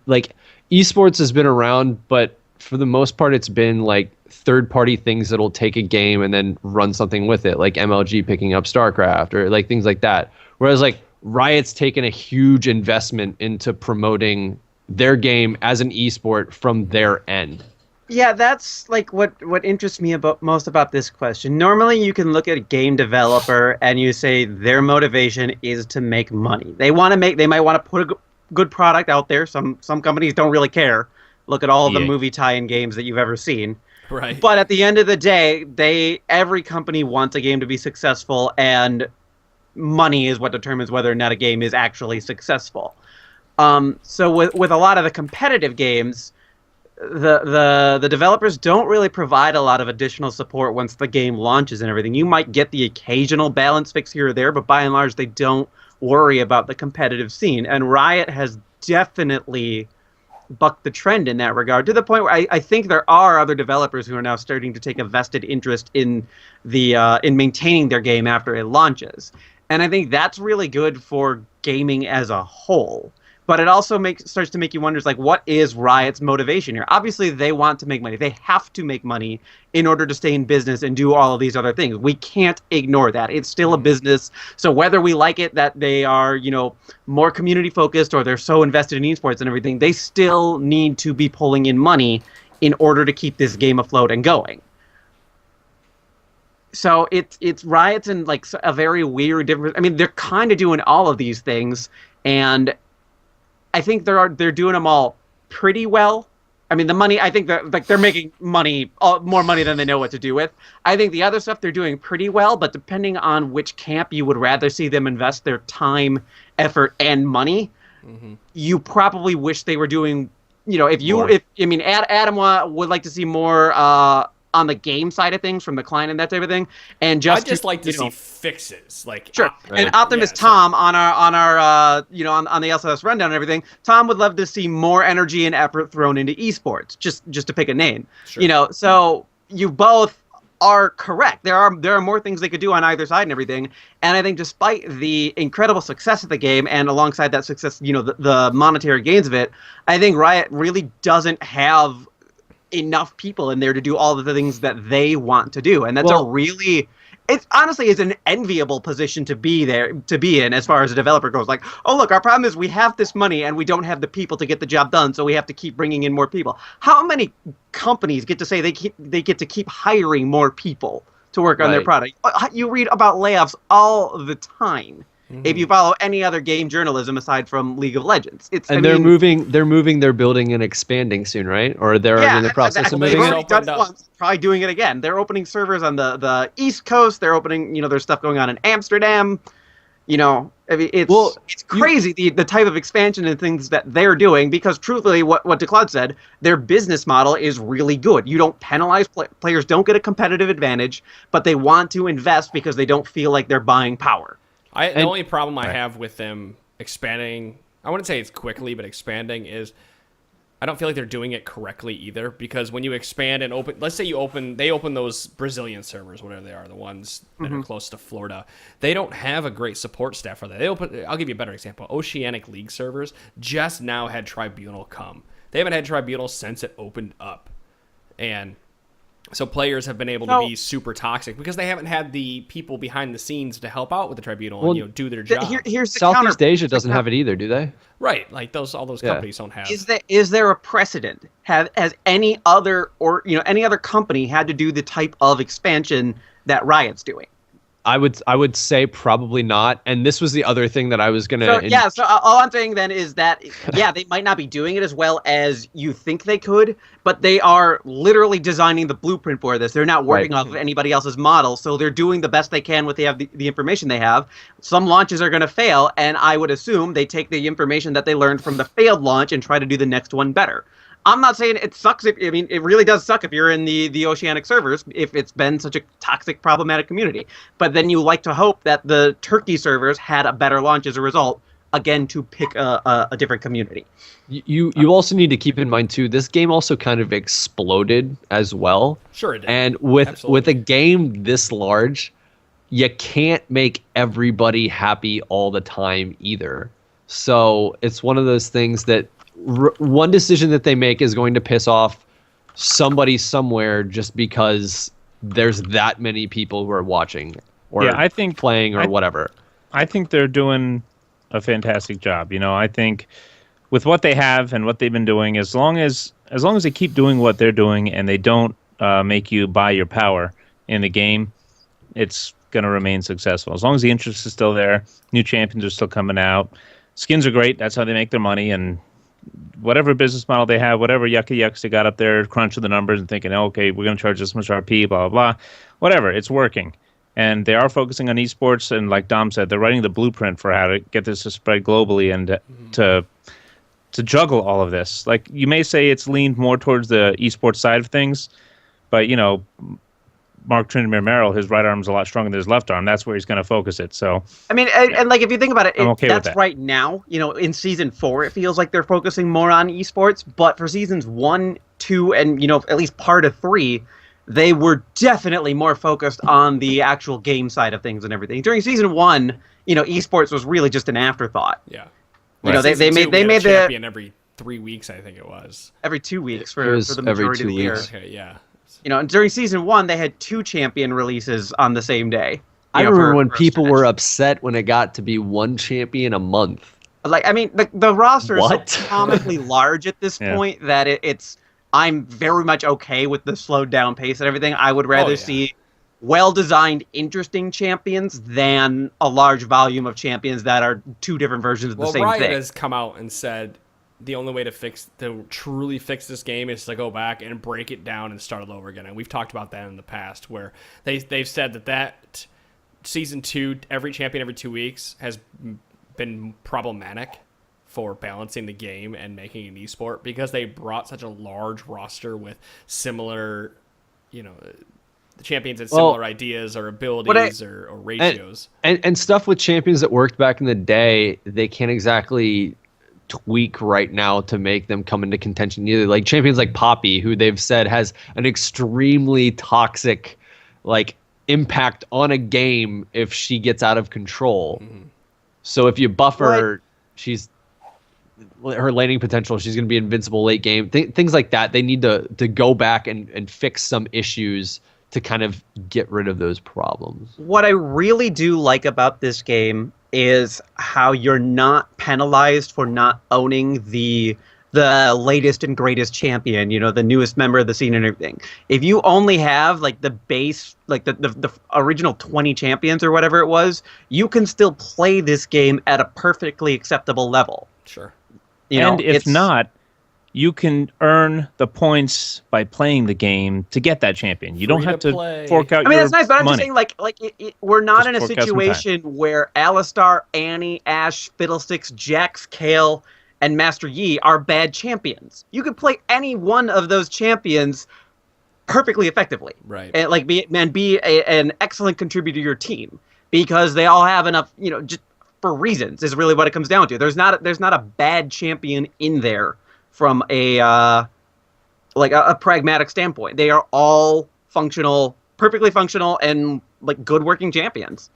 D: like esports has been around, but for the most part it's been like third-party things that'll take a game and then run something with it, like MLG picking up StarCraft or like things like that. Whereas like Riot's taken a huge investment into promoting their game as an esport from their end.
E: Yeah, that's like what interests me most about this question. Normally, you can look at a game developer and you say their motivation is to make money. They might want to put a good product out there. Some companies don't really care. Look at all of the
C: EA.
E: movie tie-in games that you've ever seen.
B: Right.
E: But at the end of the day, every company wants a game to be successful, and money is what determines whether or not a game is actually successful. So with a lot of the competitive games, the developers don't really provide a lot of additional support once the game launches and everything. You might get the occasional balance fix here or there, but by and large, they don't worry about the competitive scene. And Riot has definitely bucked the trend in that regard, to the point where I think there are other developers who are now starting to take a vested interest in in maintaining their game after it launches. And I think that's really good for gaming as a whole. But it also starts to make you wonder, like, what is Riot's motivation here? Obviously, they want to make money. They have to make money in order to stay in business and do all of these other things. We can't ignore that. It's still a business. So whether we like it that they are, more community focused, or they're so invested in esports and everything, they still need to be pulling in money in order to keep this game afloat and going. So it's Riot's in like a very weird different. I mean, they're kind of doing all of these things, and I think they're doing them all pretty well. I mean, the money, I think that they're making money, more money than they know what to do with. I think the other stuff they're doing pretty well, but depending on which camp you would rather see them invest their time, effort, and money, you probably wish they were doing. Adam would like to see more on the game side of things from the client and that type of thing, and
B: I just like to see fixes, like
E: sure. And Optimus Tom on our on the LCS rundown and everything. Tom would love to see more energy and effort thrown into esports, just to pick a name. Sure. So you both are correct. There are more things they could do on either side and everything. And I think despite the incredible success of the game, and alongside that success, the monetary gains of it, I think Riot really doesn't have enough people in there to do all of the things that they want to do, and that's it's honestly is an enviable position to be in as far as a developer goes. Like, oh look, our problem is we have this money and we don't have the people to get the job done, so we have to keep bringing in more people. How many companies get to say they get to keep hiring more people to work on their product? You read about layoffs all the time. If you follow any other game journalism aside from League of Legends,
D: they're moving their building and expanding soon, right? Or they're in the process of moving
E: it. Done it once, probably doing it again. They're opening servers on the East Coast. They're opening, there's stuff going on in Amsterdam. It's crazy the type of expansion and things that they're doing, because truthfully, what DeCloud said, their business model is really good. You don't penalize players, don't get a competitive advantage, but they want to invest because they don't feel like they're buying power.
B: The only problem I have with them expanding, I wouldn't say it's quickly, but expanding is, I don't feel like they're doing it correctly either, because when you expand and open, let's say they open those Brazilian servers, whatever they are, the ones that are close to Florida, they don't have a great support staff for that. I'll give you a better example. Oceanic League servers just now had Tribunal come. They haven't had Tribunal since it opened up. And so players have been able to be super toxic because they haven't had the people behind the scenes to help out with the Tribunal and do their job.
E: Here's the
D: Southeast Asia doesn't have it either, do they?
B: Right, like all those companies don't have.
E: Is there a precedent? Has any other company had to do the type of expansion that Riot's doing?
D: I would say probably not. And this was the other thing that I was gonna.
E: So all I'm saying then is that they might not be doing it as well as you think they could, but they are literally designing the blueprint for this. They're not working off of anybody else's model, so they're doing the best they can with the information they have. Some launches are going to fail, and I would assume they take the information that they learned from the failed launch and try to do the next one better. I'm not saying it sucks. It really does suck if you're in the Oceanic servers, if it's been such a toxic, problematic community. But then you like to hope that the Turkey servers had a better launch as a result, again, to pick a different community.
D: You also need to keep in mind, too, this game also kind of exploded as well.
B: Sure it did.
D: And with a game this large, you can't make everybody happy all the time either. So it's one of those things that one decision that they make is going to piss off somebody somewhere just because there's that many people who are watching or
C: I think
D: playing or whatever.
C: I think they're doing a fantastic job. I think with what they have and what they've been doing, as long as they keep doing what they're doing and they don't make you buy your power in the game, it's going to remain successful. As long as the interest is still there, new champions are still coming out. Skins are great. That's how they make their money, and whatever business model they have, whatever yucks they got up there, crunching the numbers and thinking, okay, we're going to charge this much RP, blah, blah, blah. Whatever, it's working. And they are focusing on esports, and like Dom said, they're writing the blueprint for how to get this to spread globally and to juggle all of this. Like, you may say it's leaned more towards the esports side of things, but, you know, Mark Trinity Merrill, his right arm's a lot stronger than his left arm. That's where he's going to focus it. So,
E: I mean, and like if you think about it,
C: I'm okay with
E: that's
C: that.
E: right now. You know, in season 4, it feels like they're focusing more on esports. But for seasons 1, 2, and you know, at least part of 3, they were definitely more focused on the actual game side of things and everything. During season 1, you know, esports was really just an afterthought.
B: Yeah.
E: You know, they
B: Season
E: made
B: 2,
E: they
B: we had
E: made
B: a
E: the
B: champion every 3 weeks, I think it was.
E: every 2 weeks
D: It
E: for
D: was
E: the
D: every
E: majority
D: 2
E: of the year.
D: weeks.
B: Okay, yeah.
E: You know, and during season 1, they had 2 champion releases on the same day.
D: I
E: You know,
D: remember when
E: for a
D: people
E: stretch.
D: were upset when it got to be one champion a month.
E: Like, I mean, the roster is
D: What?
E: so comically large at this
C: Yeah.
E: point that it's. I'm very much okay with the slowed down pace and everything. I would rather
B: yeah.
E: see well-designed, interesting champions than a large volume of champions that are 2 different versions of the
B: Well,
E: same
B: Riot
E: thing.
B: has come out and said the only way to truly fix this game is to go back and break it down and start it over again. And we've talked about that in the past, where they've said that season 2, every champion every 2 weeks has been problematic for balancing the game and making an esport, because they brought such a large roster with similar, you know, the champions had similar ideas or abilities or ratios.
D: And stuff with champions that worked back in the day, they can't exactly tweak right now to make them come into contention either. Like champions like Poppy, who they've said has an extremely toxic like impact on a game if she gets out of control. So if you buff her, her laning potential, she's going to be invincible late game. Things like that. They need to go back and fix some issues to kind of get rid of those problems.
E: What I really do like about this game is how you're not penalized for not owning the latest and greatest champion, you know, the newest member of the scene and everything. If you only have like the base, like the original 20 champions or whatever it was, you can still play this game at a perfectly acceptable level.
B: Sure.
E: You know,
C: and if
E: it's
C: not, you can earn the points by playing the game to get that champion. You don't
B: Free
C: have
B: to
C: to
B: play.
C: fork out
E: I mean,
C: your
E: that's nice, but I'm
C: money.
E: just saying, we're not
C: Just
E: in a
C: fork out some time.
E: situation where Alistar, Annie, Ashe, Fiddlesticks, Jax, Kale, and Master Yi are bad champions. You could play any one of those champions perfectly effectively,
B: Right.
E: and be an excellent contributor to your team, because they all have enough, you know, just for reasons is really what it comes down to. There's not a bad champion in there from a pragmatic standpoint. They are all functional, perfectly functional, and like good working champions.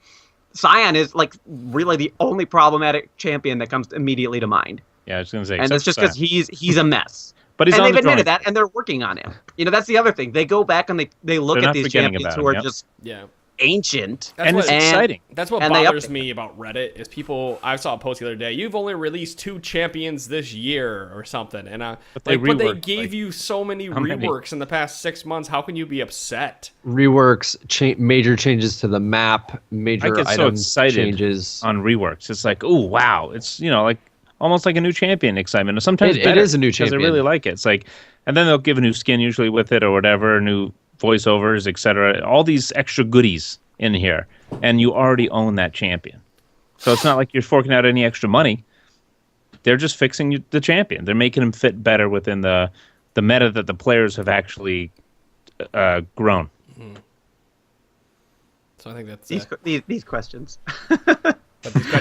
E: Sion is like really the only problematic champion that comes immediately to mind,
C: Yeah, I was going to say.
E: and it's just because he's a mess.
C: But he's
E: And
C: on
E: they've
C: the drawing
E: admitted that, and they're working on him. You know, that's the other thing. They go back and they look
C: They're
E: at
C: not
E: these
C: forgetting
E: champions
C: about
E: who
C: him,
E: are
C: yep.
E: just
B: Yeah.
E: ancient.
C: And it's
E: and-
C: exciting.
B: That's what
E: And they
B: bothers
E: update
B: me about Reddit is people. I saw a post the other day. You've only released 2 champions this year or something, and
C: But they
B: but they
C: reworked,
B: gave
C: like,
B: you so many
C: how many?
B: reworks in the past 6 months. How can you be upset?
D: Reworks, major changes to the map,
C: I
D: major
C: get so
D: item
C: excited
D: changes.
C: on reworks. It's like, oh wow, it's like almost like a new champion excitement. Sometimes
D: It
C: better
D: is a new
C: because I
D: champion.
C: really like it. It's like, and then they'll give a new skin usually with it or whatever, new voiceovers, etc. All these extra goodies in here, and you already own that champion. So it's not like you're forking out any extra money. They're just fixing the champion. They're making him fit better within the meta that the players have actually grown.
B: So I think that's
E: These questions.
B: but these questions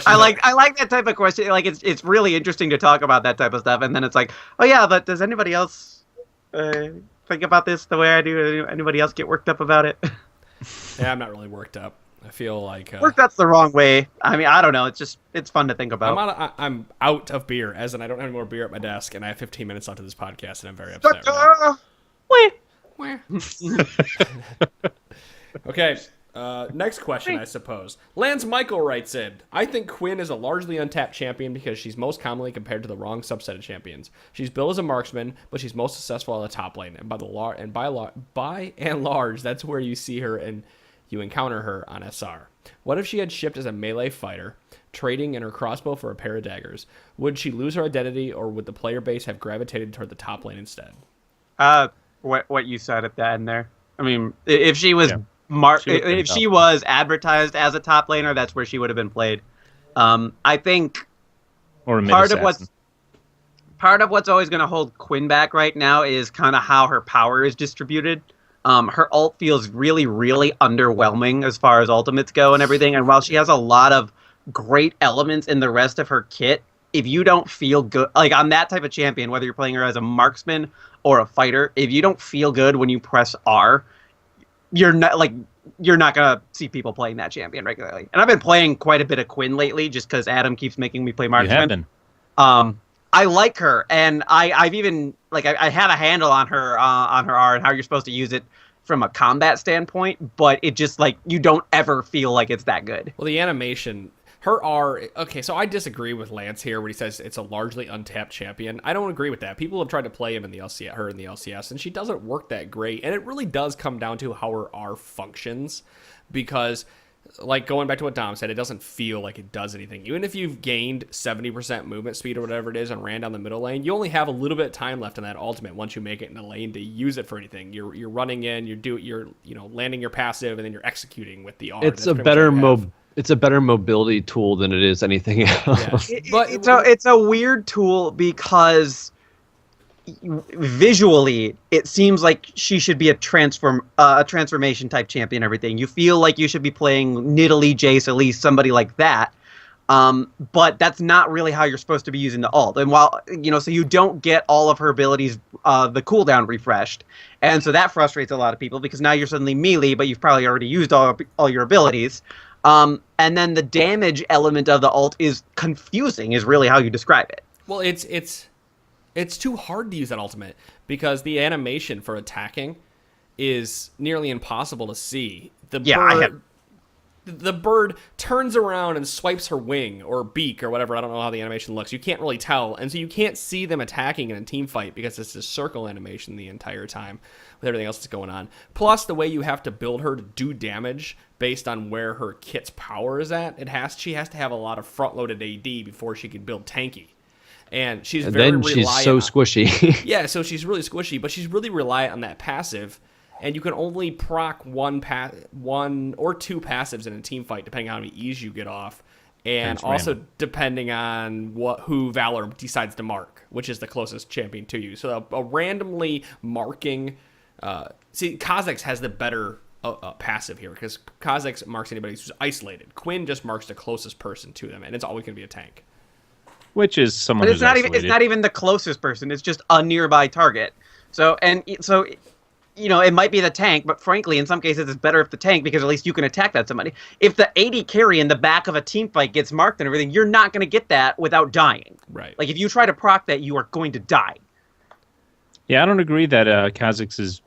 E: I
B: are-
E: like that type of question. Like it's really interesting to talk about that type of stuff, and then it's like, oh yeah, but does anybody else think about this the way I do? Anybody else get worked up about it?
B: Yeah, I'm not really worked up. I feel like
E: Worked up's the wrong way. I mean, I don't know. It's fun to think about.
B: I'm out of beer, as in I don't have any more beer at my desk, and I have 15 minutes left of this podcast, and I'm very upset right now. Okay, next question, I suppose. Lance Michael writes in, I think Quinn is a largely untapped champion because she's most commonly compared to the wrong subset of champions. She's billed as a marksman, but she's most successful at the top lane, and by and large, that's where you see her, and you encounter her on SR. What if she had shipped as a melee fighter, trading in her crossbow for a pair of daggers? Would she lose her identity, or would the player base have gravitated toward the top lane instead?
E: What you said at the end there. I mean, if she was if she
C: top.
E: was advertised as a top laner, that's where she would have been played. I think
C: Or a
E: part
C: mid-assassin.
E: of what's always going to hold Quinn back right now is kind of how her power is distributed. Her ult feels really, really underwhelming as far as ultimates go and everything. And while she has a lot of great elements in the rest of her kit, if you don't feel good, like on that type of champion, whether you're playing her as a marksman or a fighter, if you don't feel good when you press R, you're not gonna see people playing that champion regularly. And I've been playing quite a bit of Quinn lately, just because Adam keeps making me play
C: You
E: marksman.
C: have been.
E: I like her, and I've even I have a handle on her R and how you're supposed to use it from a combat standpoint, but it just you don't ever feel like it's that good.
B: Well, the animation, her R. Okay, so I disagree with Lance here when he says it's a largely untapped champion. I don't agree with that. People have tried to play him in the LCS, her in the LCS, and she doesn't work that great. And it really does come down to how her R functions, because, like going back to what Dom said, it doesn't feel like it does anything. Even if you've gained 70% movement speed or whatever it is and ran down the middle lane, you only have a little bit of time left in that ultimate once you make it in the lane to use it for anything. You're running in, you're landing your passive, and then you're executing with the R.
D: It's
B: That's
D: a
B: pretty much
D: better
B: what you have.
D: it's a better mobility tool than it is anything else.
B: Yeah. But
E: It's a weird tool because visually it seems like she should be a transformation type champion. Everything you feel like you should be playing Nidalee, Jace, Elise, somebody like that. But that's not really how you're supposed to be using the ult. And while so you don't get all of her abilities, the cooldown refreshed, and so that frustrates a lot of people because now you're suddenly melee, but you've probably already used all your abilities. And then the damage element of the ult is confusing, is really how you describe it.
B: Well, it's too hard to use that ultimate because the animation for attacking is nearly impossible to see. The bird turns around and swipes her wing or beak or whatever. I don't know how the animation looks. You can't really tell. And so you can't see them attacking in a team fight because it's a circle animation the entire time with everything else that's going on. Plus, the way you have to build her to do damage based on where her kit's power is at, she has to have a lot of front-loaded AD before she can build tanky. And she's
D: And
B: very
D: then
B: reliant.
D: she's so squishy.
B: Yeah, so she's really squishy, but she's really reliant on that passive, and you can only proc one or two passives in a team fight, depending on how many E's you get off, and
C: That's
B: also
C: random.
B: depending on who Valor decides to mark, which is the closest champion to you. So a randomly marking. Kha'Zix has the better passive here because Kha'Zix marks anybody who's isolated. Quinn just marks the closest person to them, and it's always going to be a tank.
C: Which is someone
E: But
C: who's
E: it's
C: isolated.
E: not even the closest person. It's just a nearby target. So it might be the tank, but frankly, in some cases, it's better if the tank, because at least you can attack that somebody. If the AD carry in the back of a team fight gets marked and everything, you're not going to get that without dying.
B: Right.
E: Like if you try to proc that, you are going to die.
C: Yeah, I don't agree that Kha'Zix is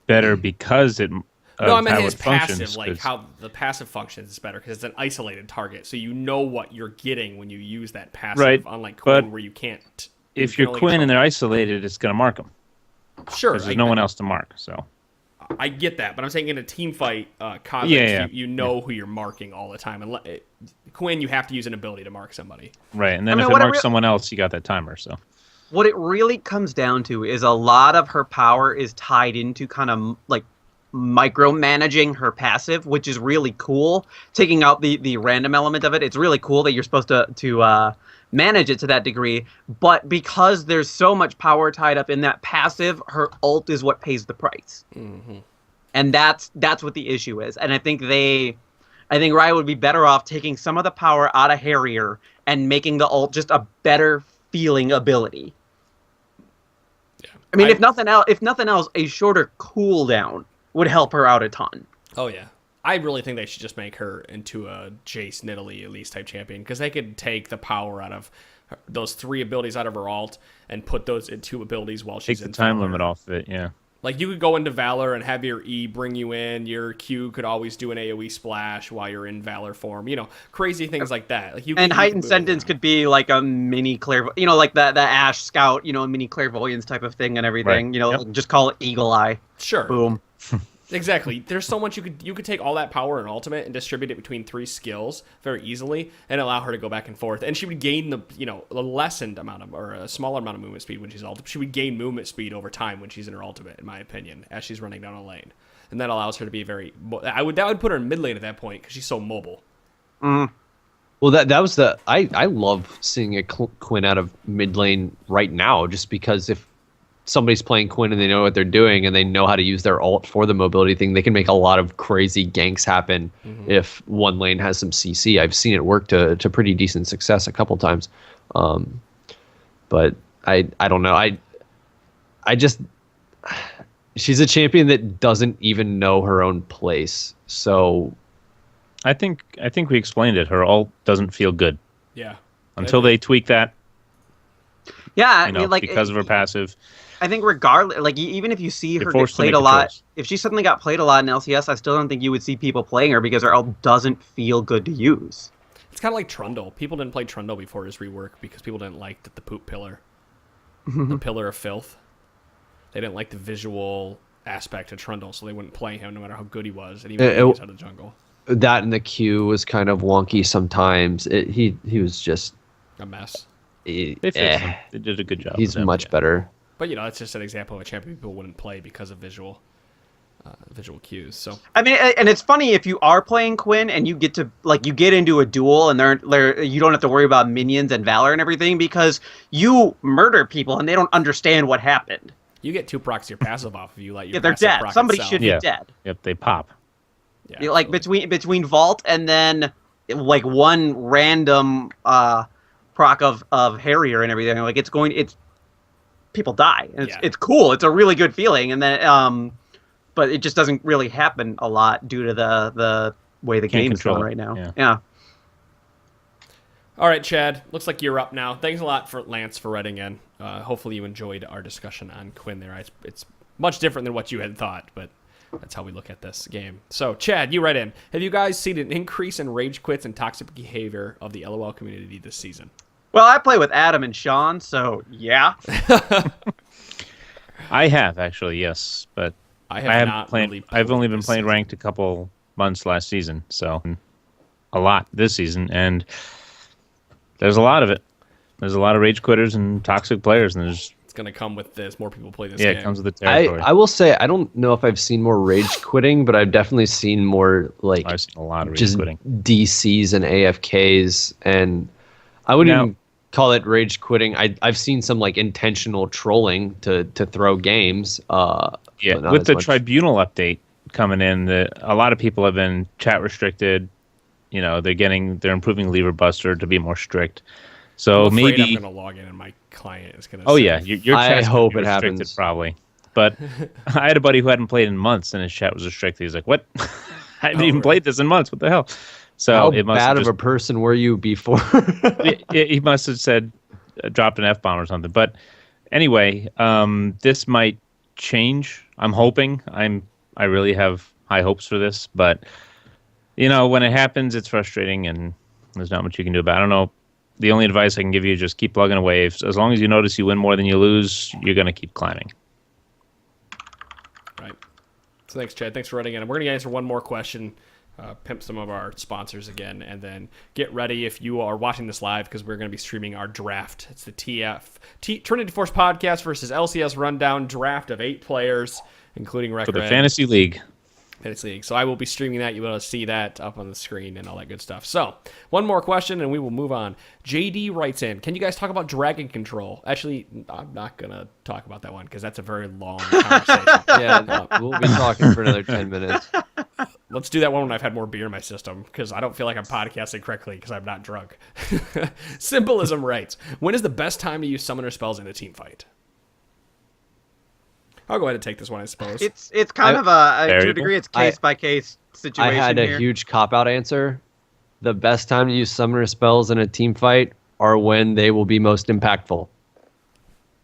C: better because it.
B: No, I meant
C: how
B: his
C: it functions,
B: passive, like
C: 'cause-
B: how the passive functions is better because it's an isolated target, so you know what you're getting when you use that passive.
C: Right,
B: Unlike Quinn,
C: but
B: where you can't.
C: if
B: you
C: you're
B: can only
C: Quinn and
B: control-
C: they're isolated, it's going to mark them
B: sure,
C: because there's no one else to mark. So
B: I get that, but I'm saying in a team fight, Kha'Zix,
C: Yeah.
B: you know who you're marking all the time. And Quinn, you have to use an ability to mark somebody.
C: right, and then
E: I mean,
C: if it
E: what I
C: marks
E: re-
C: someone else, you got that timer. So
E: What it really comes down to is a lot of her power is tied into kind of like micromanaging her passive, which is really cool. Taking out the random element of it, it's really cool that you're supposed to manage it to that degree. But because there's so much power tied up in that passive, her ult is what pays the price.
B: Mm-hmm.
E: And that's what the issue is. And I think Riot would be better off taking some of the power out of Harrier and making the ult just a better feeling ability.
B: Yeah.
E: I mean, if nothing else, a shorter cooldown would help her out a ton.
B: Oh yeah, I really think they should just make her into a Jace, Nidalee, Elise type champion because they could take the power out of those 3 abilities out of her ult and put those in 2 abilities while she's
C: take the
B: in
C: time
B: Valor.
C: limit off of it. Yeah.
B: Like you could go into Valor and have your E bring you in. Your Q could always do an AoE splash while you're in Valor form. Crazy things like that. Like
E: And heightened sentence could be like a mini like the Ash Scout, mini clairvoyance type of thing and everything.
C: Right. Yep.
E: Just call it Eagle Eye.
B: sure.
E: Boom.
B: Exactly. There's so much you could take all that power in ultimate and distribute it between 3 skills very easily and allow her to go back and forth. And she would gain a lessened amount of, or a smaller amount of movement speed when she's ultimate. She would gain movement speed over time when she's in her ultimate, in my opinion, as she's running down a lane. And that allows her to be that would put her in mid lane at that point because she's so mobile.
E: Mm.
D: Well, that was I love seeing a Quinn out of mid lane right now, just because if somebody's playing Quinn and they know what they're doing and they know how to use their ult for the mobility thing, they can make a lot of crazy ganks happen if one lane has some CC. I've seen it work to pretty decent success a couple times. But I don't know. I just she's a champion that doesn't even know her own place. So
C: I think we explained it. Her ult doesn't feel good.
B: Yeah.
C: Until they tweak that.
E: Yeah, I mean, like
C: because of her passive.
E: I think regardless, like even if you see her get
C: forced to
E: played
C: make
E: a lot,
C: choice.
E: if she suddenly got played a lot in LCS, I still don't think you would see people playing her because her ult doesn't feel good to use.
B: It's kind of like Trundle. People didn't play Trundle before his rework because people didn't like the poop pillar. The pillar of filth. They didn't like the visual aspect of Trundle, so they wouldn't play him no matter how good he was, and even when he was out of the jungle.
D: that in the queue was kind of wonky sometimes. He was just
B: A mess.
C: They fixed him. They did a good job.
D: He's
C: with him.
D: much better.
B: But, that's just an example of a champion people wouldn't play because of visual cues. So
E: I mean, and it's funny if you are playing Quinn and you get into a duel and you don't have to worry about minions and Valor and everything because you murder people and they don't understand what happened.
B: you get 2 procs your passive off if you let your
E: Yeah, they're
B: passive
E: dead.
B: proc
E: Somebody
B: itself.
E: should be dead.
C: Yep, they pop.
B: Yeah,
E: Like
B: absolutely.
E: between Vault and then like one random proc of Harrier and everything, like it's people die. And it's cool. It's a really good feeling, and then but it just doesn't really happen a lot due to the way the game is going right now. Yeah.
B: All right, Chad. Looks like you're up now. Thanks a lot for Lance for writing in. Hopefully you enjoyed our discussion on Quinn there. It's much different than what you had thought, but that's how we look at this game. So, Chad, you write in. Have you guys seen an increase in rage quits and toxic behavior of the LOL community this season?
E: Well, I play with Adam and Sean, so yeah.
C: I have actually, yes, but
B: I
C: I
B: have
C: haven't
B: not
C: played.
B: really
C: I've only been
B: this
C: playing
B: season.
C: ranked a couple months last season, so a lot this season, and there's a lot of it. There's a lot of rage quitters and toxic players, and there's
B: It's going to come with this. More people play this game.
C: it comes with the territory.
D: I will say I don't know if I've seen more rage quitting, but I've definitely seen more like
C: I've seen a lot of rage
D: just
C: quitting.
D: DCs and AFKs, and I wouldn't
C: Now-
D: even call it rage quitting. I've seen some like intentional trolling to throw games.
C: Yeah,
D: but not
C: with
D: as
C: the
D: much.
C: tribunal update coming in, a lot of people have been chat restricted. They're improving Lever Buster to be more strict. So
B: I'm afraid
C: maybe
B: I'm going to log in and my client is going to
C: Oh yeah, your
D: I
C: chat's gonna
D: hope
C: be
D: it
C: restricted
D: happens.
C: probably. But I had a buddy who hadn't played in months, and his chat was restricted. He's like, "What? I haven't even played this in months. What the hell?" So
D: How
C: it must
D: bad
C: have
D: of
C: just,
D: a person were you before?
C: he must have said dropped an F-bomb or something. But anyway, this might change. I'm hoping. I really have high hopes for this, but when it happens, it's frustrating, and there's not much you can do about it. I don't know. The only advice I can give you is just keep plugging away. As long as you notice you win more than you lose, you're going to keep climbing.
B: Right. So thanks, Chad. Thanks for writing in. And we're going to answer one more question, pimp some of our sponsors again, and then get ready if you are watching this live because we're going to be streaming our draft. It's the Trinity Force Podcast versus LCS Rundown draft of 8 players, including
C: For the
B: Record
C: Fantasy League.
B: Fantasy League. So I will be streaming that. You'll be able to see that up on the screen and all that good stuff. So one more question and we will move on. JD writes in, can you guys talk about Dragon Control? Actually, I'm not going to talk about that one because that's a very long conversation.
D: Yeah, we'll be talking for another 10 minutes.
B: Let's do that one when I've had more beer in my system because I don't feel like I'm podcasting correctly because I'm not drunk. Symbolism writes, when is the best time to use summoner spells in a team fight? I'll go ahead and take this one, I suppose.
E: It's kind of to a
C: Variable?
E: degree, it's case by case
D: I
E: situation.
D: had a
E: here.
D: huge cop-out answer. The best time to use summoner spells in a team fight are when they will be most impactful.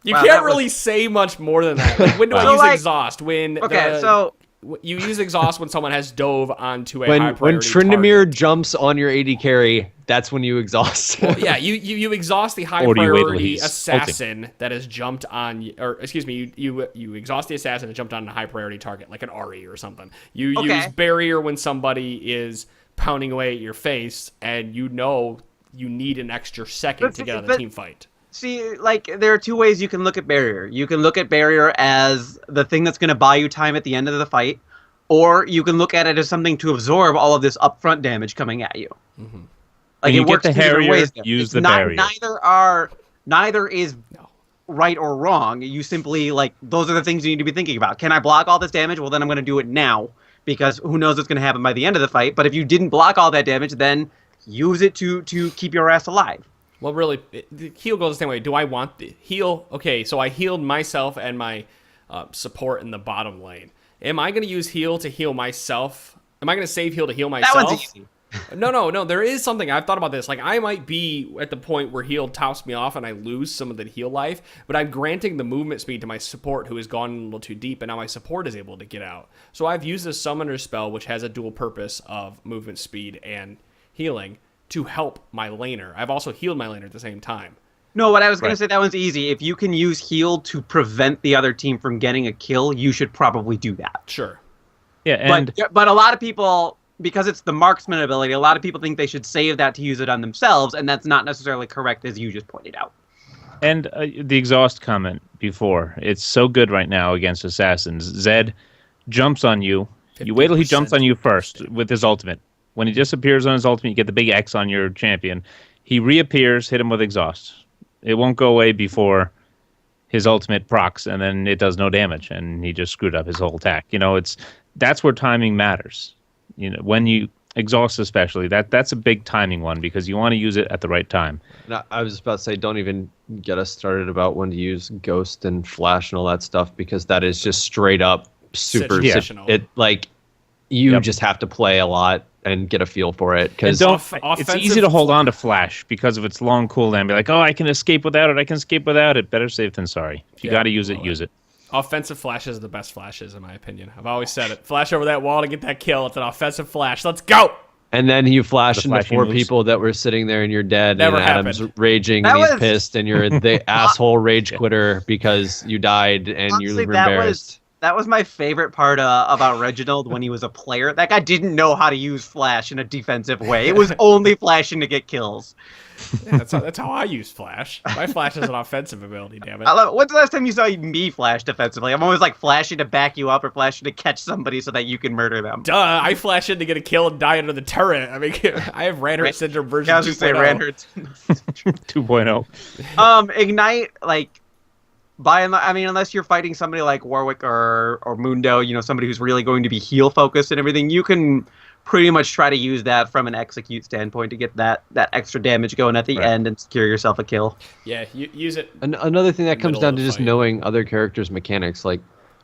B: You
E: Wow,
B: can't
E: that was-
B: really say much more than that. Like, when do I
E: So,
B: use
E: like-
B: exhaust? When
E: Okay,
B: the
E: so
B: you use exhaust when someone has dove onto a high
D: When
B: priority
D: Trinity
B: target.
D: jumps on your AD carry, that's when you exhaust.
B: Well, yeah, you exhaust the high
C: Or do you wait till
B: priority
C: he's
B: assassin that has jumped on, or excuse me, you exhaust the assassin that jumped on a high priority target like an Ari or something. You use barrier when somebody is pounding away at your face, and you know you need an extra second to get out of the team fight.
E: See, like, there are two ways you can look at barrier. You can look at barrier as the thing that's going to buy you time at the end of the fight, or you can look at it as something to absorb all of this upfront damage coming at you.
B: Mm-hmm.
E: Like,
C: When
E: it
C: you
E: works
C: get the
E: two different
C: Harrier,
E: ways.
C: use
E: It's
C: the
E: not,
C: barrier.
E: Neither is right or wrong. You simply, like, those are the things you need to be thinking about. Can I block all this damage? Well, then I'm going to do it now, because who knows what's going to happen by the end of the fight. But if you didn't block all that damage, then use it to keep your ass alive.
B: Well, really, the heal goes the same way. Do I want the heal? Okay, so I healed myself and my support in the bottom lane. Am I going to use heal to heal myself? Am I going to save heal to heal myself?
E: That one's easy.
B: No. There is something. I've thought about this. Like, I might be at the point where heal tops me off and I lose some of the heal life, but I'm granting the movement speed to my support who has gone a little too deep, and now my support is able to get out. So I've used a summoner spell, which has a dual purpose of movement speed and healing, to help my laner. I've also healed my laner at the same time.
E: No, what I was going to say, that one's easy. If you can use heal to prevent the other team from getting a kill, you should probably do that.
B: Sure.
C: Yeah, and
E: But a lot of people, because it's the marksman ability, a lot of people think they should save that to use it on themselves, and that's not necessarily correct, as you just pointed out.
C: And the exhaust comment before, it's so good right now against assassins. Zed jumps on you. You wait till he jumps on you first with his ultimate. When he disappears on his ultimate, you get the big X on your champion. He reappears, hit him with exhaust. It won't go away before his ultimate procs, and then it does no damage, and he just screwed up his whole attack. You know, that's where timing matters. You know, when you exhaust especially, that's a big timing one, because you want to use it at the right time.
D: No, I was just about to say, don't even get us started about when to use Ghost and Flash and all that stuff, because that is just straight up super.
B: Situational.
D: It like you just have to play a lot and get a feel for it, because
C: it's easy to hold on to Flash because of its long cooldown. Be like, oh, I can escape without it. Better safe than sorry. If you got to use it, use it.
B: Offensive flashes are the best flashes, in my opinion. I've always said it. Flash over that wall to get that kill. It's an offensive flash. Let's go!
D: And then you flash into four
C: moves.
D: people that were sitting there, and you're dead.
B: Never
D: and Adam's
B: happened.
D: raging,
E: That
D: and he's
E: was-
D: pissed, and you're the asshole rage quitter because you died and
E: Honestly,
D: you were embarrassed.
E: that was my favorite part about Reginald when he was a player. That guy didn't know how to use Flash in a defensive way. It was only flashing to get kills.
B: Yeah, that's how I use Flash. My Flash is an offensive ability, damn it.
E: When's the last time you saw me flash defensively? I'm always like flashing to back you up or flashing to catch somebody so that you can murder them.
B: Duh, I flash in to get a kill and die under the turret. I mean, I have Reinhardt syndrome version
E: I was just saying
B: 2.0.
E: Reinhardt's.
C: 2.0.
E: Ignite, like, unless you're fighting somebody like Warwick or Mundo, you know, somebody who's really going to be heal focused and everything, you can pretty much try to use that from an execute standpoint to get that extra damage going at the end and secure yourself a kill.
B: Yeah, use it.
D: Another thing that comes
B: Middle
D: down
B: of
D: to
B: the
D: just
B: fight.
D: knowing other characters' mechanics. Like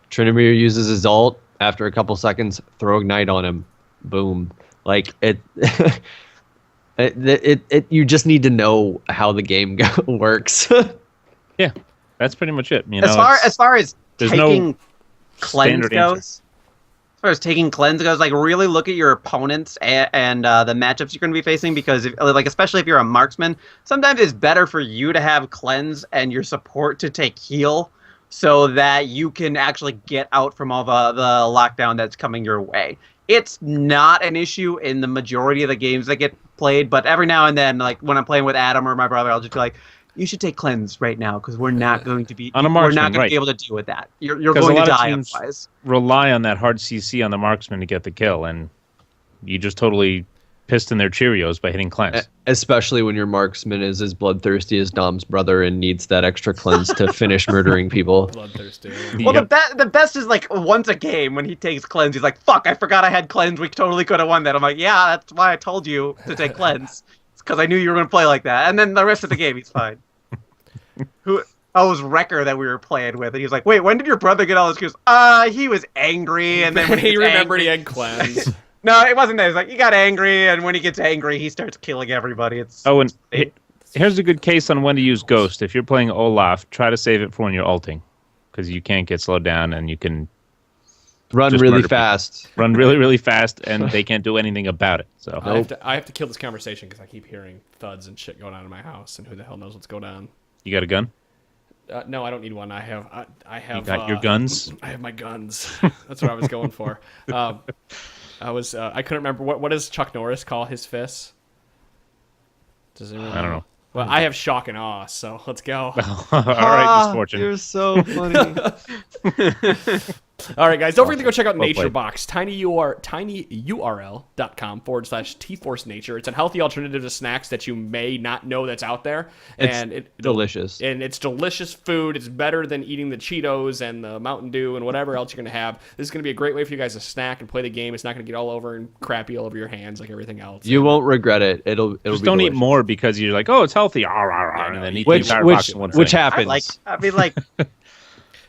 D: Trinity uses his ult, after a couple seconds, throw ignite on him, boom. Like it, you just need to know how the game works.
C: Yeah, that's pretty much it. You know,
E: As far as
C: there's
E: taking
C: no
E: cleanse
C: standard
E: goes,
C: answer.
E: as far as taking cleanse goes, like really look at your opponents and the matchups you're going to be facing, because especially if you're a marksman, sometimes it's better for you to have cleanse and your support to take heal, so that you can actually get out from all the lockdown that's coming your way. It's not an issue in the majority of the games that get played, but every now and then, like when I'm playing with Adam or my brother, I'll just be like, you should take cleanse right now, because we're not going to be
C: On a
E: we're
C: marksman,
E: not going
C: right.
E: to be able to deal with that. You're
C: 'Cause
E: going
C: a
E: to
C: lot of
E: die
C: teams
E: otherwise.
C: rely on that hard CC on the marksman to get the kill, and you just totally pissed in their Cheerios by hitting cleanse.
D: Especially when your marksman is as bloodthirsty as Dom's brother and needs that extra cleanse to finish murdering people.
B: Bloodthirsty.
E: Well,
C: Yep.
E: the best is like once a game when he takes cleanse, he's like, "Fuck, I forgot I had cleanse. We totally could have won that." I'm like, "Yeah, that's why I told you to take cleanse. It's because I knew you were going to play like that." And then the rest of the game, he's fine. It was Wrecker that we were playing with, and he was like, "Wait, when did your brother get all this?" He goes, he was angry, and then when
B: he
E: gets
B: remembered
E: angry,
B: he had cleanse.
E: No, it wasn't that. It's like he got angry, and when he gets angry, he starts killing everybody. It's
C: Oh, and here's a good case on when to use Ghost. If you're playing Olaf, try to save it for when you're ulting, because you can't get slowed down, and you can
D: Run
C: just
D: really
C: murder people.
D: fast.
C: Run really, really fast, and they can't do anything about it. So
B: I have to kill this conversation because I keep hearing thuds and shit going on in my house, and who the hell knows what's going on.
C: you got a gun?
B: No, I don't need one. I have.
C: You got your guns?
B: I have my guns. That's what I was going for. I couldn't remember what does Chuck Norris call his fists? Does anyone
C: I don't know.
B: Well, I have shock and awe, so let's go.
C: All right, misfortune.
D: You're so funny.
B: All right, guys, don't forget to go check out
C: Well played.
B: NatureBox, tinyurl.com/tforcenature. It's a healthy alternative to snacks that you may not know that's out there.
D: It's delicious.
B: And it's delicious food. It's better than eating the Cheetos and the Mountain Dew and whatever else you're going to have. This is going to be a great way for you guys to snack and play the game. It's not going to get all over and crappy all over your hands like everything else.
D: You won't regret it. It'll
C: Just
D: be
C: don't eat
D: delicious.
C: more because you're like, oh, it's healthy, and then eat the
D: Which
C: entire box
D: which
C: in one
D: which
C: sitting.
D: happens.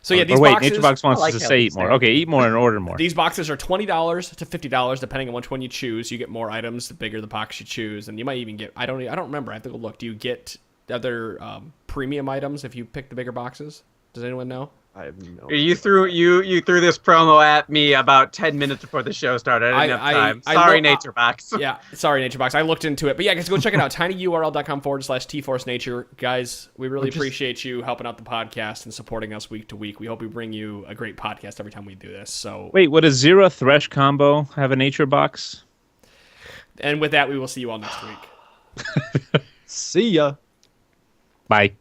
B: So yeah, these
C: Or wait,
B: boxes.
C: NatureBox wants
E: I like
C: us to
E: how
C: say
E: these
C: eat more.
E: things-
C: Okay, eat more and order more.
B: These boxes are $20 to $50 depending on which one you choose. You get more items the bigger the box you choose, and you might even get. I don't remember. I have to go look. Do you get other premium items if you pick the bigger boxes? Does anyone know?
D: I have no
E: You threw this promo at me about 10 minutes before the show started. I didn't have time. Sorry, NatureBox.
B: Yeah, sorry, NatureBox. I looked into it, but yeah, guys, go check it out. tinyurl.com/tforcenature. Guys, we really appreciate you helping out the podcast and supporting us week to week. We hope we bring you a great podcast every time we do this. So,
C: Wait, would a Zero Thresh combo have a nature box?
B: and with that, we will see you all next week.
D: See ya.
C: Bye.